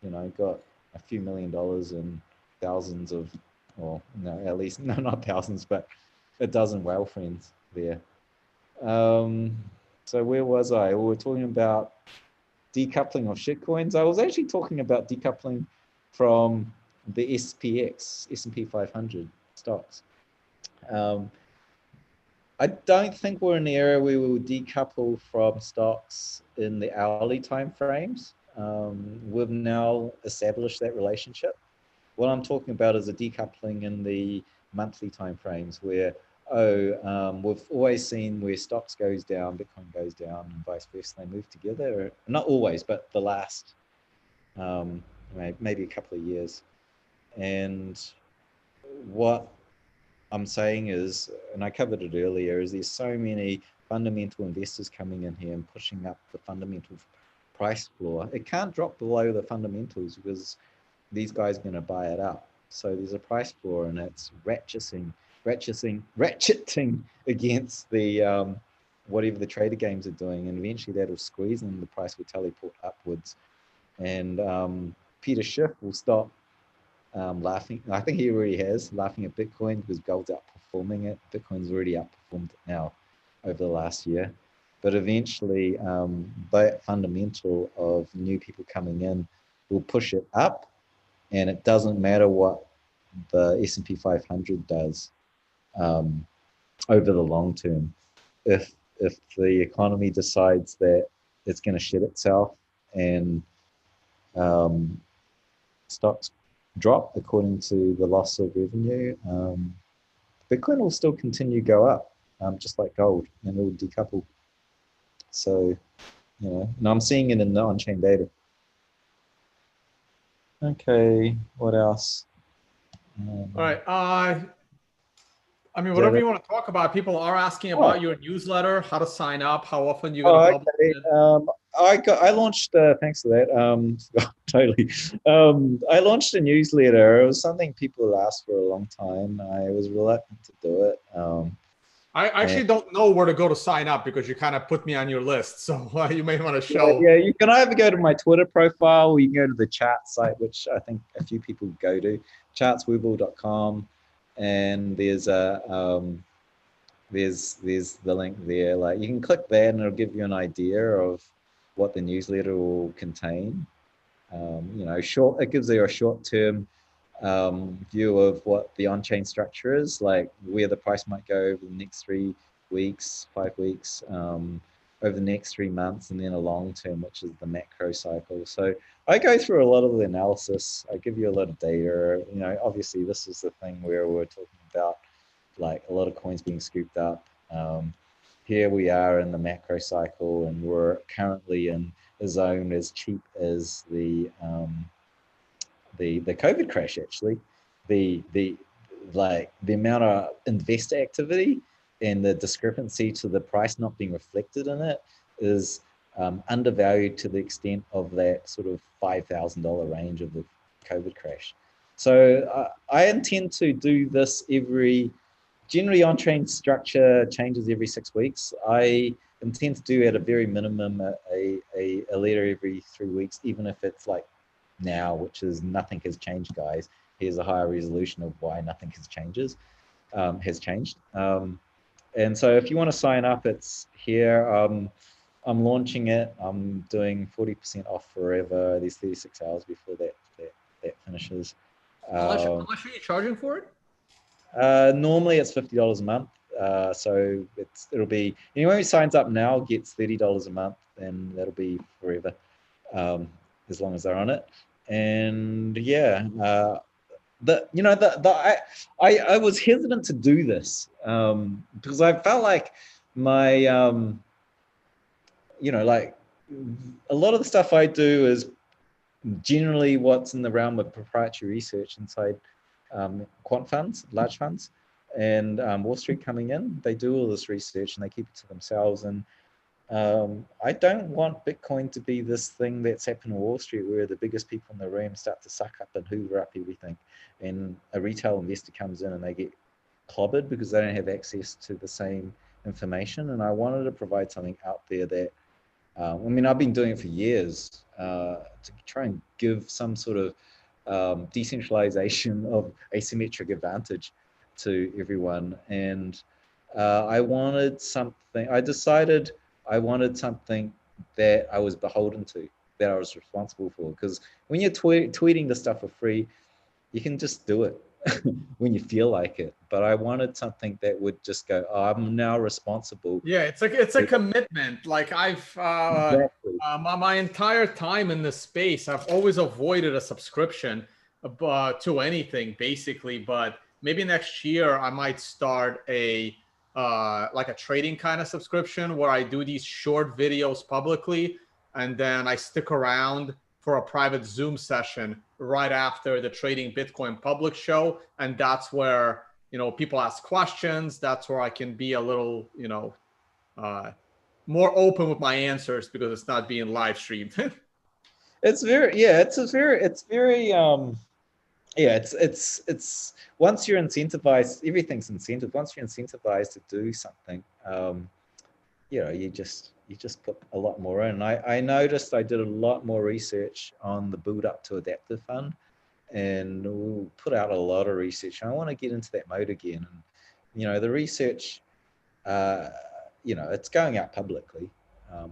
you know, got a few $1 million and thousands of, or no, at least, no, not thousands, but a dozen whale friends there. So where was I? We were talking about decoupling of shitcoins. I was actually talking about decoupling from the SPX, S&P 500 stocks. I don't think we're in the area where we will decouple from stocks in the hourly time frames. We've now established that relationship. What I'm talking about is a decoupling in the monthly time frames where, we've always seen where stocks goes down, Bitcoin goes down, and vice versa. They move together. Not always, but the last maybe a couple of years. And what I'm saying is, and I covered it earlier, is there's so many fundamental investors coming in here and pushing up the fundamental price floor. It can't drop below the fundamentals because these guys are going to buy it up. So there's a price floor, and it's ratcheting against the whatever the trader games are doing, and eventually that'll squeeze and the price will teleport upwards. And Peter Schiff will stop laughing. I think he already has, laughing at Bitcoin because gold's outperforming it. Bitcoin's already outperformed it now over the last year. But eventually, that fundamental of new people coming in will push it up, and it doesn't matter what the S&P 500 does over the long term. If the economy decides that it's going to shit itself and stocks drop according to the loss of revenue, Bitcoin will still continue to go up, just like gold, and it will decouple. So, and I'm seeing it in the on-chain data. Okay, what else? All right. I mean, whatever you want to talk about. People are asking about your newsletter, how to sign up, how often you're going to publish it. I launched. Thanks for that. Totally. I launched a newsletter. It was something people asked for a long time. I was reluctant to do it. I actually don't know where to go to sign up because you kind of put me on your list. So you may want to show. Yeah, you can either go to my Twitter profile or you can go to the chat site, which I think a few people go to, chatsweeble.com. And there's the link there. Like you can click that and it'll give you an idea of what the newsletter will contain. It gives you a short-term view of what the on-chain structure is, like where the price might go over the next 3 weeks, 5 weeks, over the next 3 months, and then a long term, which is the macro cycle. So I go through a lot of the analysis. I give you a lot of data. Obviously this is the thing where we're talking about like a lot of coins being scooped up. Here we are in the macro cycle, and we're currently in a zone as cheap as the COVID crash. Actually, the amount of investor activity and the discrepancy to the price not being reflected in it is undervalued to the extent of that sort of $5,000 range of the COVID crash. So I intend to do this generally on-chain structure changes every 6 weeks. I intend to do at a very minimum a letter every 3 weeks, even if it's like now, which is nothing has changed, guys. Here's a higher resolution of why nothing has changed. And so if you want to sign up, it's here. I'm launching it. I'm doing 40% off forever. There's 36 hours before that finishes. How much are you charging for it? Normally it's $50 a month. So it'll be anyone who signs up now gets $30 a month, and that'll be forever, as long as they're on it. And yeah, I was hesitant to do this because I felt like my like a lot of the stuff I do is generally what's in the realm of proprietary research inside quant funds, large funds, and Wall Street coming in. They do all this research and they keep it to themselves. And I don't want Bitcoin to be this thing that's happened on Wall Street where the biggest people in the room start to suck up and hoover up everything. And a retail investor comes in and they get clobbered because they don't have access to the same information. And I wanted to provide something out there that, I've been doing it for years to try and give some sort of decentralization of asymmetric advantage to everyone. And I decided I wanted something that I was beholden to, that I was responsible for. Because when you're tweeting the stuff for free, you can just do it when you feel like it. But I wanted something that would just go, I'm now responsible. Yeah, it's a commitment. Like I've Exactly. my entire time in this space, I've always avoided a subscription to anything basically. But maybe next year I might start a trading kind of subscription where I do these short videos publicly, and then I stick around for a private Zoom session right after the Trading Bitcoin public show. And that's where, people ask questions. That's where I can be a little, more open with my answers because it's not being live streamed. It's once you're incentivized, everything's incentive. Once you're incentivized to do something, you just put a lot more in. I noticed I did a lot more research on the build up to adaptive fund, and we'll put out a lot of research. And I want to get into that mode again. And the research, it's going out publicly.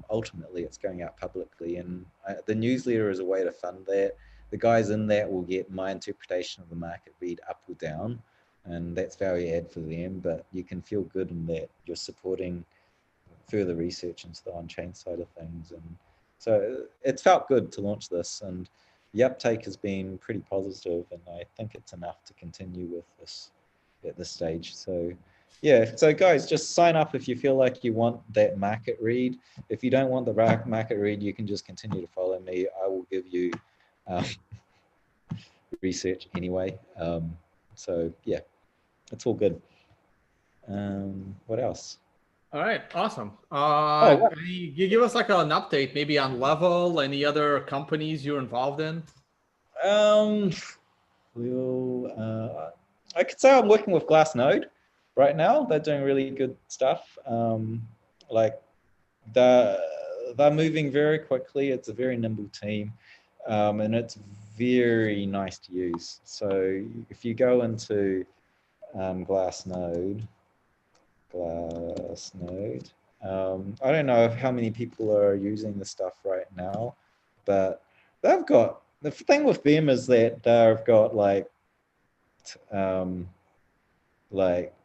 Ultimately, it's going out publicly, and the newsletter is a way to fund that. The guys in that will get my interpretation of the market read up or down, and that's value add for them. But you can feel good in that you're supporting further research into the on-chain side of things. And so it felt good to launch this, and the uptake has been pretty positive, and I think it's enough to continue with this at this stage. So yeah, so guys, just sign up if you feel like you want that market read. If you don't want the market read, you can just continue to follow me. I will give you research anyway. So yeah, it's all good. What else? All right, awesome. Oh, You give us like an update, maybe on Level, any other companies you're involved in? I could say I'm working with Glassnode right now. They're doing really good stuff. Like they're moving very quickly. It's a very nimble team, and it's very nice to use. So if you go into Glassnode, I don't know how many people are using the stuff right now, but they've got, the thing with them is that they've got like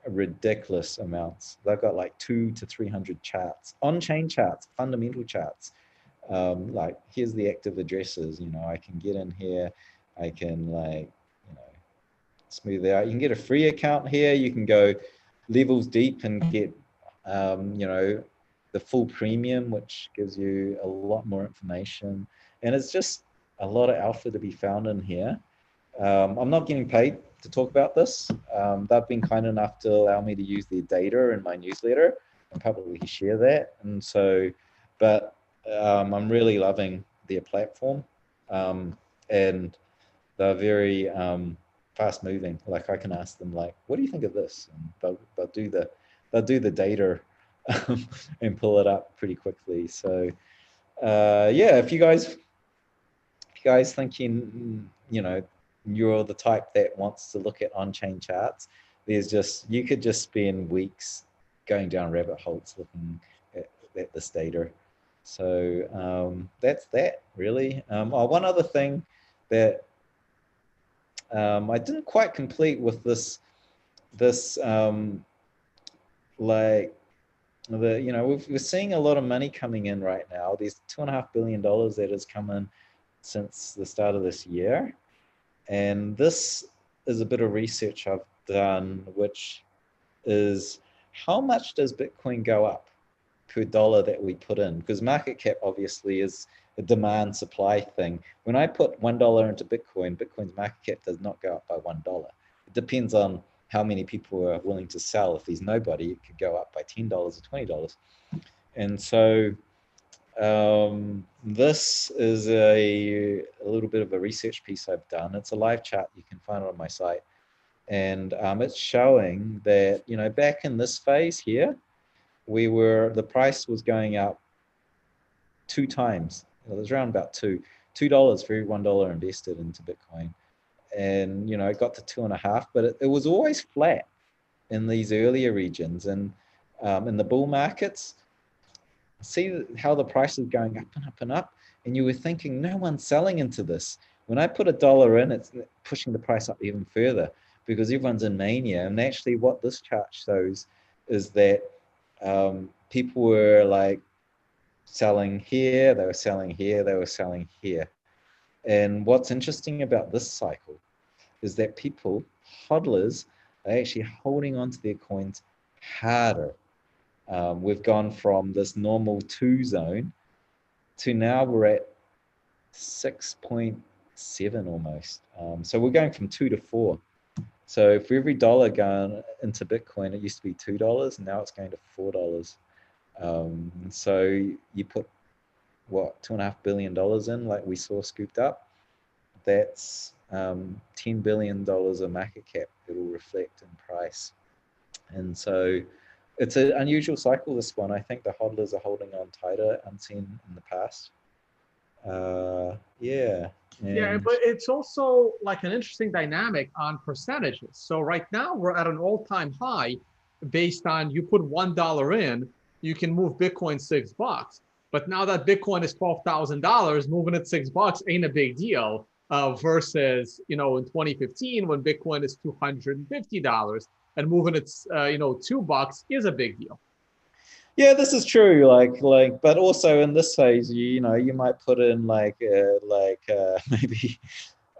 ridiculous amounts. They've got like 200 to 300 charts, on-chain charts, fundamental charts. Like here's the active addresses. I can get in here. I can smooth out. You can get a free account here. You can go levels deep and get the full premium, which gives you a lot more information. And it's just a lot of alpha to be found in here. I'm not getting paid to talk about this. They've been kind enough to allow me to use their data in my newsletter and publicly share that. And so, but I'm really loving their platform, and they're very fast moving. Like I can ask them like, what do you think of this? And they'll do the data and pull it up pretty quickly. So yeah, if you guys thinking, you're the type that wants to look at on-chain charts, you could just spend weeks going down rabbit holes looking at this data. So that's that really. One other thing that I didn't quite complete with this we're seeing a lot of money coming in right now. There's $2.5 billion that has come in since the start of this year. And this is a bit of research I've done, which is how much does Bitcoin go up per dollar that we put in? Because market cap obviously is a demand supply thing. When I put $1 into Bitcoin, Bitcoin's market cap does not go up by $1. It depends on how many people are willing to sell. If there's nobody, it could go up by $10 or $20. And so this is a little bit of a research piece I've done. It's a live chart. You can find it on my site. And it's showing that, back in this phase here, the price was going up 2 times. It was around about $2 for every $1 invested into Bitcoin. And, it got to 2.5, but it was always flat in these earlier regions. And in the bull markets, see how the price is going up and up and up. And you were thinking, no one's selling into this. When I put $1 in, it's pushing the price up even further because everyone's in mania. And actually what this chart shows is that people were like selling here, they were selling here, they were selling here. And what's interesting about this cycle is that hodlers, are actually holding onto their coins harder. We've gone from this normal 2 zone to now we're at 6.7 almost. So we're going from 2 to 4. So for every dollar going into Bitcoin, it used to be $2, and now it's going to $4. So you put what, $2.5 billion in, like we saw scooped up. That's $10 billion of market cap. It will reflect in price. And so It's an unusual cycle, this one. I think the hodlers are holding on tighter, unseen in the past. Yeah. Yeah, And but it's also like an interesting dynamic on percentages. So right now we're at an all-time high based on you put $1 in, you can move Bitcoin $6. But now that Bitcoin is $12,000, moving it $6 ain't a big deal. Versus, in 2015 when Bitcoin is $250 and moving it, $2 is a big deal. yeah, this is true. But also in this phase, you might put in maybe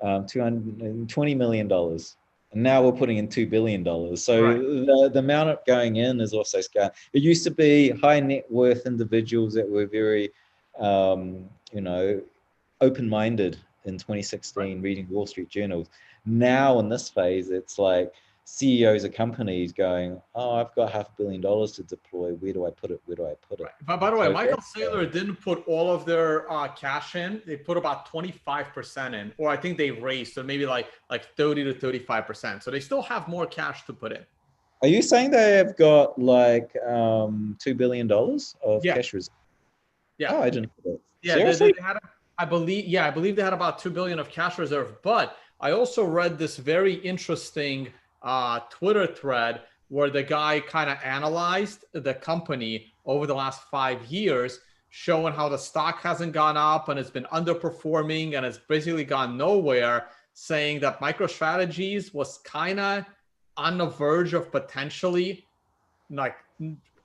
$220 million. And now we're putting in $2 billion. So Right. the amount of going in is also scaling. It used to be high net worth individuals that were very, open-minded in 2016, reading Wall Street journals. Now in this phase, it's like CEOs of companies going, "Oh, I've got $500 million to deploy. Where do I put it? Where do I put it?" Right. But by the way, So Michael Saylor didn't put all of their cash in. They put about 25% in, or I think they raised, so maybe like 30 to 35%. So they still have more cash to put in. are you saying they have got like $2 billion of Yeah, cash reserves? yeah, Oh, I didn't know that. yeah. They Seriously? had, I believe, yeah, I believe they had about 2 billion of cash reserve. But I also read this very interesting Twitter thread where the guy kind of analyzed the company over the last 5 years, showing how the stock hasn't gone up and it's been underperforming and it's basically gone nowhere, saying that MicroStrategies was kind of on the verge of potentially like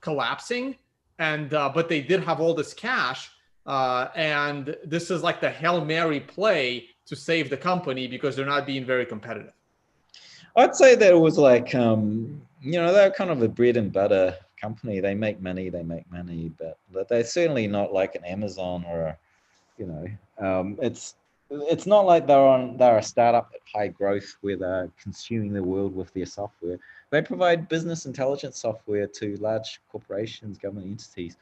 collapsing, and but they did have all this cash, and this is like the Hail Mary play to save the company because they're not being very competitive. I'd say that it was like, they're kind of a bread and butter company. They make money, but they're certainly not like an Amazon or, it's not like they're a startup at high growth where they're consuming the world with their software. They provide business intelligence software to large corporations, government entities,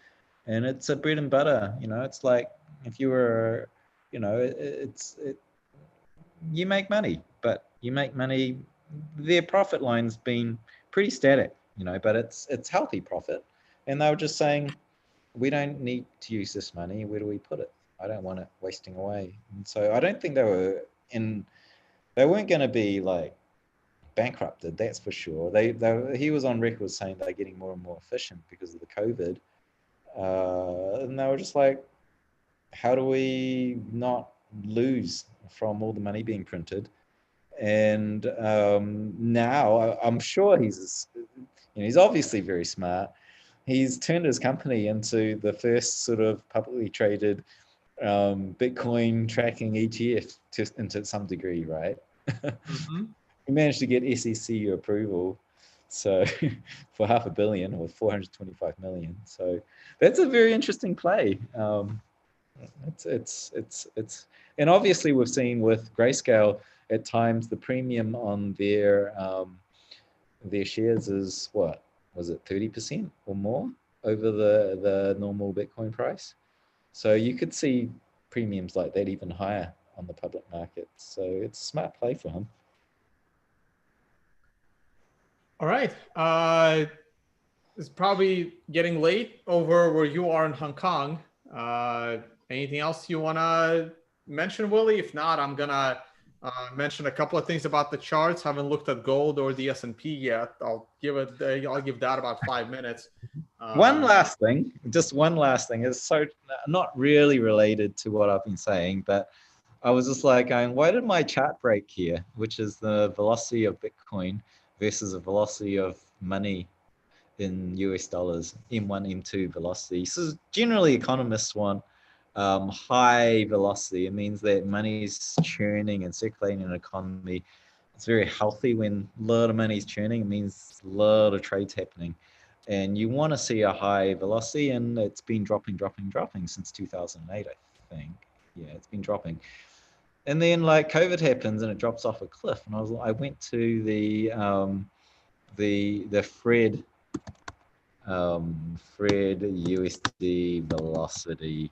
and it's a bread and butter. It's like if you were, you make money, but you make money. Their profit line's been pretty static, but it's healthy profit, and they were just saying, we don't need to use this money. Where do we put it? I don't want it wasting away. And so I don't think they weren't going to be like bankrupted. That's for sure. He was on record saying they're getting more and more efficient because of the COVID, and they were just like, how do we not lose from all the money being printed? And now I'm sure he's obviously very smart. He's turned his company into the first sort of publicly traded Bitcoin tracking ETF into some degree, right? Mm-hmm. He managed to get SEC approval, so for $500 million or 425 million. So that's a very interesting play. It's and obviously we've seen with Grayscale at times the premium on their shares is what was it 30% or more over the normal Bitcoin price. So you could see premiums like that even higher on the public market. So it's a smart play for him. All right. It's probably getting late over where you are in Hong Kong. Anything else you want to mention, Willie? If not, I'm gonna mention a couple of things about the charts. Haven't looked at gold or the S&P yet. I'll give that about 5 minutes. Just one last thing is so not really related to what I've been saying, but I was just like going, why did my chart break here? Which is the velocity of Bitcoin versus the velocity of money in US dollars, M1, M2 velocity. So generally economists want high velocity. It means that money is churning and circulating in an economy. It's very healthy when a lot of money is churning. It means a lot of trades happening. And you want to see a high velocity, and it's been dropping since 2008, I think. Yeah, it's been dropping. And then like COVID happens and it drops off a cliff. And I went to the Fred USD velocity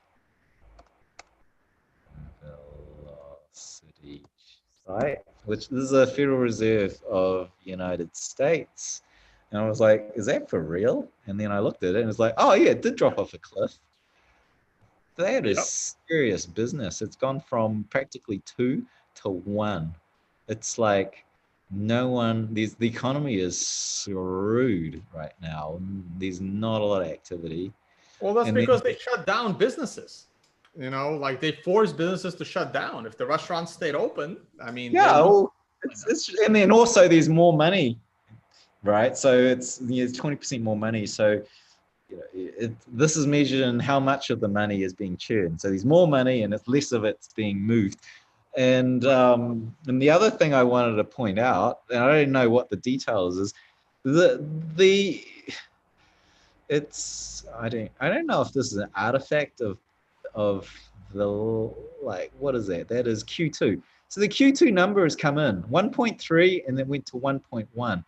site, which this is a Federal Reserve of United States. And I was like, is that for real? And then I looked at it and it's like, oh yeah, it did drop off a cliff. That is serious business. It's gone from practically 2 to 1. It's like the economy is screwed right now. There's not a lot of activity. Well, that's And then, because they shut down businesses. Like they force businesses to shut down. If the restaurants stayed open, I mean, they're yeah, losing. well, and then also there's more money, right? So it's 20% more money. So this is measured in how much of the money is being churned. So there's more money and it's less of it's being moved. And the other thing I wanted to point out, and I don't know what the details is, I don't know if this is an artifact of the, like, what is that? That is Q2. So the Q2 number has come in 1.3 and then went to 1.1.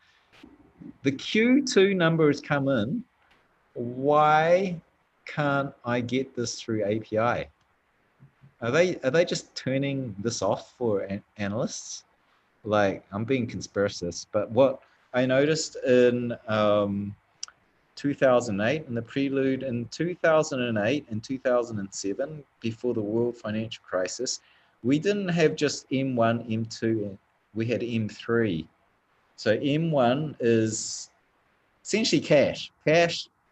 The Q2 number has come in. Why can't I get this through API? Are they just turning this off for analysts? Like, I'm being conspiracist, but what I noticed in 2008, in the prelude in 2008 and 2007, before the world financial crisis, we didn't have just M1, M2, we had M3. So M1 is essentially cash.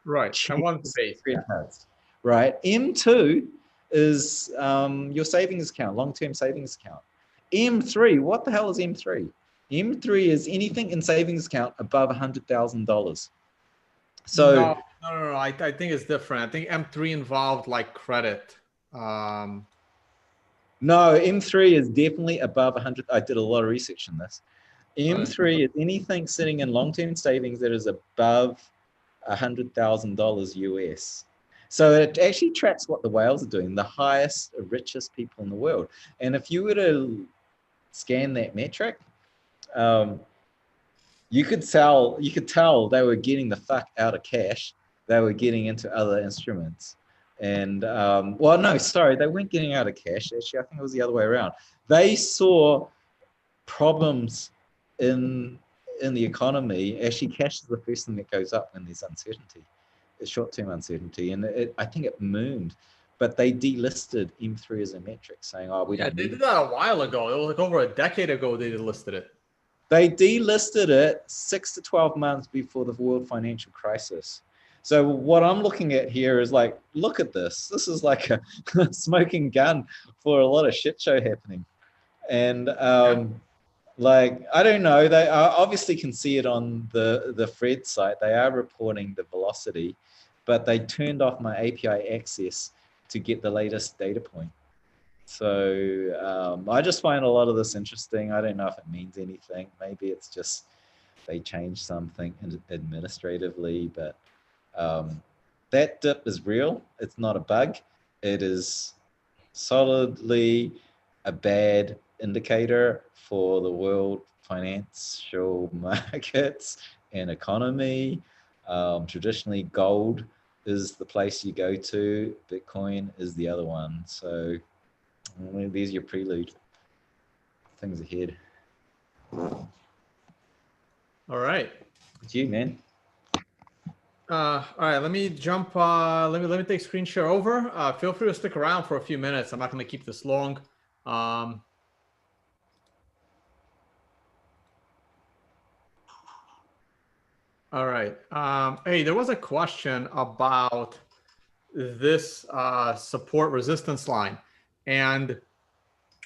Right. I want the base. Credit cards. Right. M2 is your savings account, long-term savings account. M3, what the hell is M3? M3 is anything in savings account above $100,000. So no. I think it's different. I think M3 involved like credit. No, M3 is definitely above 100. I did a lot of research on this. M3 is anything sitting in long-term savings that is above $100,000 US. So it actually tracks what the whales are doing, the highest, richest people in the world. And if you were to scan that metric, you could tell they were getting the fuck out of cash. They were getting into other instruments. And well, no, sorry, they weren't getting out of cash. Actually, I think it was the other way around. They saw problems in the economy. Actually, cash is the first thing that goes up when there's uncertainty. It's short-term uncertainty, and I think it mooned. But they delisted M3 as a metric, saying, "Oh, we don't." They did that a while ago. It was like over a decade ago they delisted it. They delisted it 6 to 12 months before the world financial crisis. So what I'm looking at here is like, look at this. This is like a smoking gun for a lot of shit show happening. And like, I don't know. They obviously can see it on the Fred site. They are reporting the velocity, but they turned off my API access to get the latest data point. So I just find a lot of this interesting. I don't know if it means anything. Maybe it's just they changed something administratively, but that dip is real. It's not a bug. It is solidly a bad indicator for the world financial markets and economy. Traditionally, gold is the place you go to. Bitcoin is the other one. So there's your prelude. Things ahead. All right. It's you, man. All right, let me jump. Let me take screen share over. Feel free to stick around for a few minutes. I'm not going to keep this long. All right. Hey, there was a question about this support resistance line, and it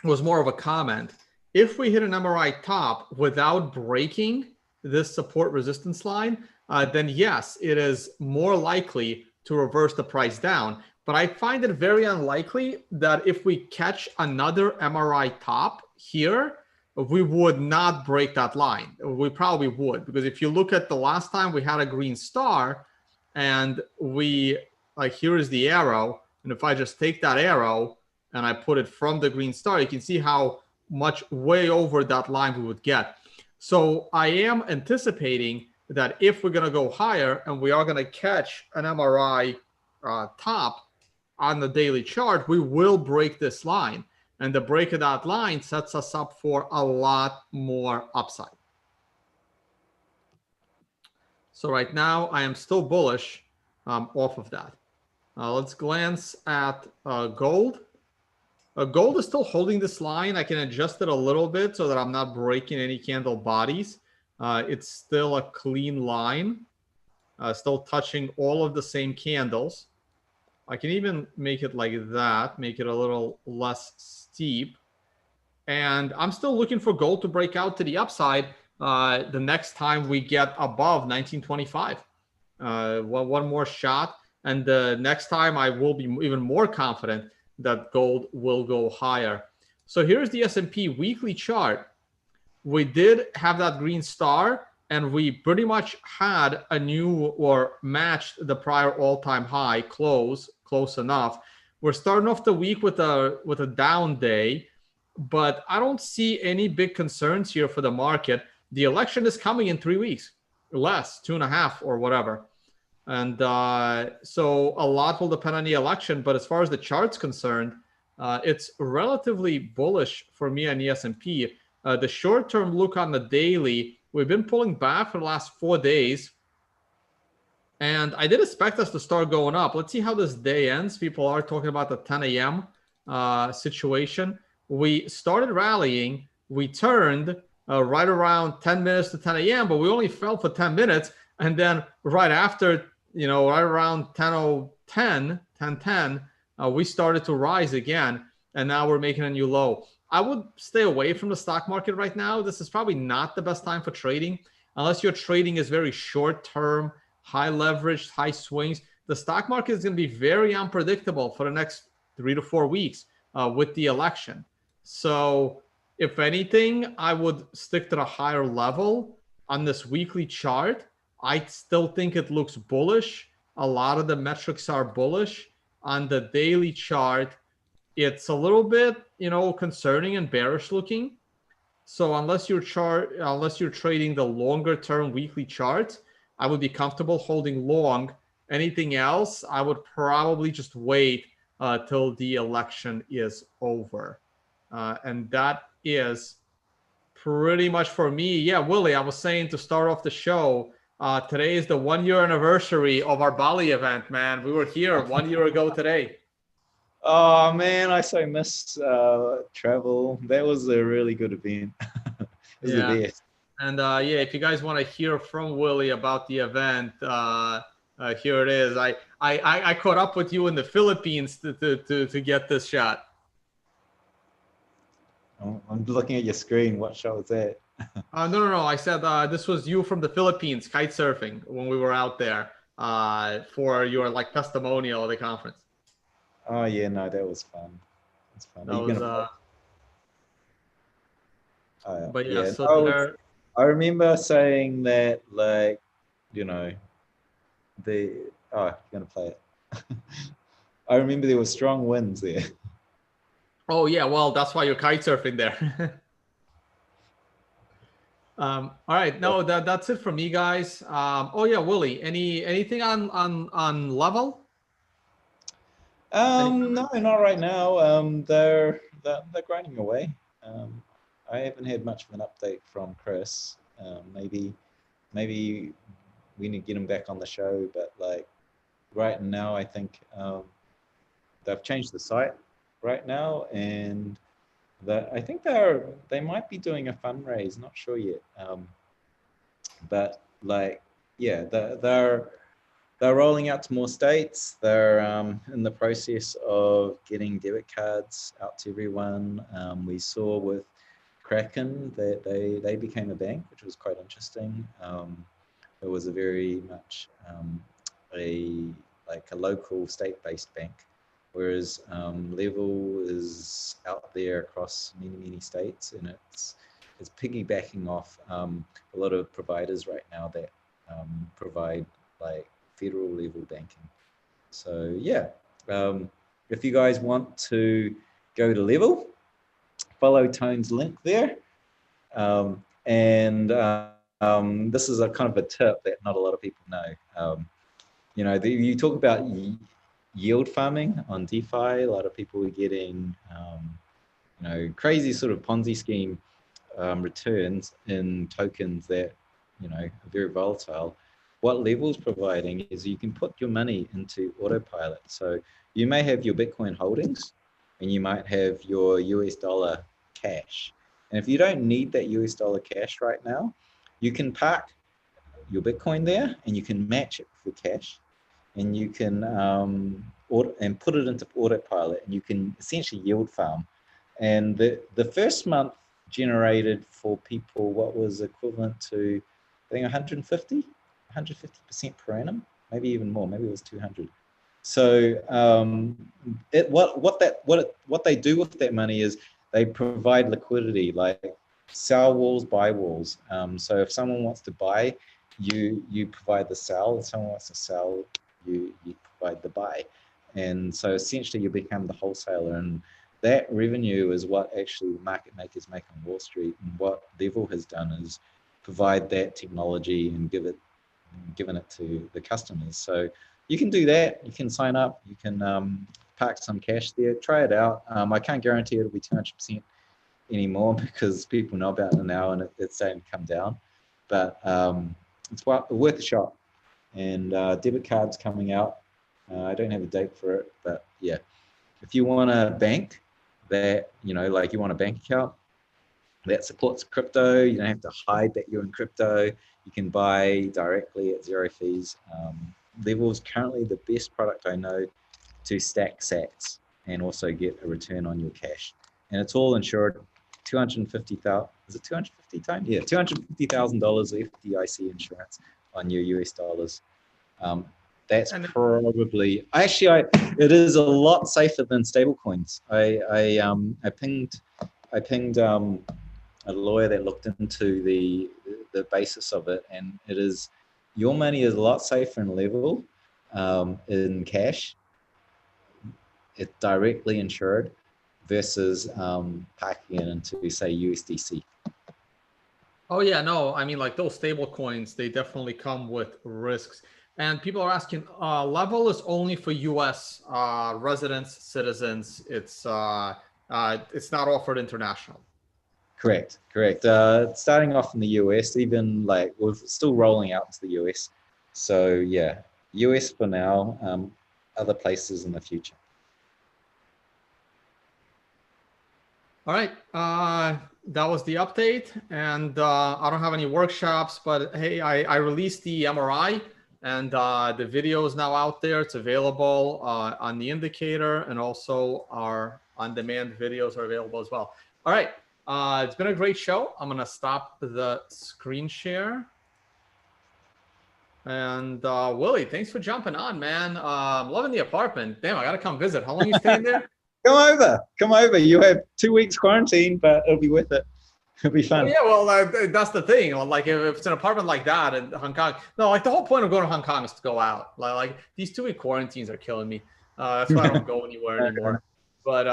was more of a comment. If we hit an MRI top without breaking this support resistance line, then yes, it is more likely to reverse the price down. But I find it very unlikely that if we catch another MRI top here, we would not break that line. We probably would, because if you look at the last time we had a green star and we, like, here is the arrow. And if I just take that arrow and I put it from the green star, you can see how much way over that line we would get. So I am anticipating that if we're going to go higher and we are going to catch an MRI top on the daily chart, we will break this line. And the break of that line sets us up for a lot more upside. So right now I am still bullish off of that. Let's glance at gold. Gold is still holding this line. I can adjust it a little bit so that I'm not breaking any candle bodies. It's still a clean line, still touching all of the same candles. I can even make it like that, make it a little less steep. And I'm still looking for gold to break out to the upside the next time we get above 1925. One more shot, and the next time I will be even more confident that gold will go higher. So here's the S&P weekly chart. We did have that green star, and we pretty much had a new or matched the prior all-time high close enough. We're starting off the week with a down day, but I don't see any big concerns here for the market. The election is coming in 3 weeks, less, 2.5 or whatever. And so a lot will depend on the election. But as far as the chart's concerned, it's relatively bullish for me on the S&P. The short-term look on the daily, we've been pulling back for the last 4 days. And I did expect us to start going up. Let's see how this day ends. People are talking about the 10 a.m. Situation. We started rallying. We turned right around 10 minutes to 10 a.m., but we only fell for 10 minutes. And then right after, right around 10:10, we started to rise again. And now we're making a new low. I would stay away from the stock market right now. This is probably not the best time for trading. Unless your trading is very short-term, high leveraged, high swings. The stock market is going to be very unpredictable for the next 3 to 4 weeks with the election. So if anything, I would stick to the higher level on this weekly chart. I still think it looks bullish. A lot of the metrics are bullish. On the daily chart, it's a little bit, concerning and bearish looking. So unless you're trading the longer term weekly charts, I would be comfortable holding long. Anything else, I would probably just wait till the election is over. And that is pretty much for me. Yeah, Willy, I was saying to start off the show, today is the 1-year anniversary of our Bali event, man. We were here 1 year ago today. Oh man, I so miss travel. That was a really good event. It was the best. And if you guys want to hear from Willy about the event, here it is. I caught up with you in the Philippines to get this shot. I'm looking at your screen. What show is that? No. I said this was you from the Philippines kite surfing when we were out there for your testimonial at the conference. Oh yeah, no, that was fun. It's fun. That was, but yeah, yeah. so there. I remember saying that, you're gonna play it. I remember there were strong winds there. Oh yeah, well that's why you're kite surfing there. All right, no, that's it for me, guys. Oh yeah, Willy, anything on level? No, not right now. They're grinding away. I haven't had much of an update from Chris. Maybe we need to get him back on the show. But right now, I think they've changed the site right now, and I think they might be doing a fundraise. Not sure yet. But they're rolling out to more states. They're in the process of getting debit cards out to everyone. We saw with Kraken that they became a bank, which was quite interesting. It was a very much a local state-based bank, whereas Level is out there across many states, and it's piggybacking off a lot of providers right now that provide federal level banking. So yeah, if you guys want to go to Level, follow Tone's link there. This is a kind of a tip that not a lot of people know. You talk about yield farming on DeFi. A lot of people are getting crazy sort of Ponzi scheme returns in tokens that are very volatile. what Level's providing is you can put your money into autopilot. So you may have your Bitcoin holdings and you might have your US dollar cash. And if you don't need that US dollar cash right now, you can park your Bitcoin there and you can match it for cash, and you can and put it into autopilot, and you can essentially yield farm. And the first month generated for people what was equivalent to, I think, 150% per annum, maybe even more, maybe it was 200. So what they do with that money is they provide liquidity, like sell walls, buy walls. So if someone wants to buy, you provide the sell. If someone wants to sell, you provide the buy. And so essentially you become the wholesaler, and that revenue is what actually market makers make on Wall Street. And what Level has done is provide that technology and given it to the customers. So you can do that. You can sign up. You can park some cash there. Try it out. I can't guarantee it'll be 200% anymore because people know about it now and it's starting to come down. But it's worth a shot. And debit cards coming out. I don't have a date for it, but yeah, if you want a bank that, like you want a bank account that supports crypto, you don't have to hide that you're in crypto. You can buy directly at zero fees. Level is currently the best product I know to stack sats and also get a return on your cash. And it's all insured. 250,000. Is it 250 times? Yeah, $250,000 FDIC insurance on your US dollars. That's probably it is a lot safer than stablecoins. I pinged a lawyer that looked into the basis of it, and it is, your money is a lot safer in Level in cash. It's directly insured versus packing it into, say, USDC. Oh yeah, no, I mean, like those stable coins, they definitely come with risks. And people are asking, Level is only for US residents, citizens. It's not offered international. Correct. Starting off in the US, even like we're still rolling out to the US. So yeah, US for now, other places in the future. All right, that was the update, and I don't have any workshops, but hey, I released the MRI, and the video is now out there. It's available on the indicator, and also our on-demand videos are available as well. All right, it's been a great show. I'm gonna stop the screen share. And Willy, thanks for jumping on, man. I'm loving the apartment. Damn, I gotta come visit. How long are you staying there? Come over. You have 2 weeks quarantine, but it'll be worth it. It'll be fun. Oh, yeah, well, that's the thing. Like, if it's an apartment like that in Hong Kong, no, like the whole point of going to Hong Kong is to go out. Like these 2 week quarantines are killing me. That's why I don't go anywhere anymore. But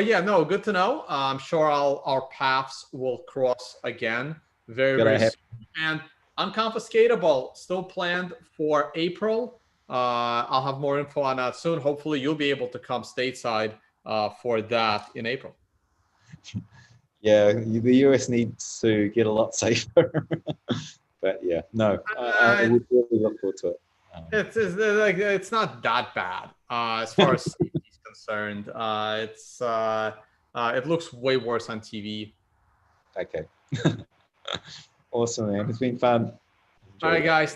yeah, no, good to know. I'm sure our paths will cross again very soon. And Unconfiscatable still planned for April. I'll have more info on that soon. Hopefully, you'll be able to come stateside for that in April. Yeah, the US needs to get a lot safer. But yeah, no, I would really look forward to it. It's not that bad as far as safety is concerned. It looks way worse on TV. Okay. Awesome, man. It's been fun. All right, guys.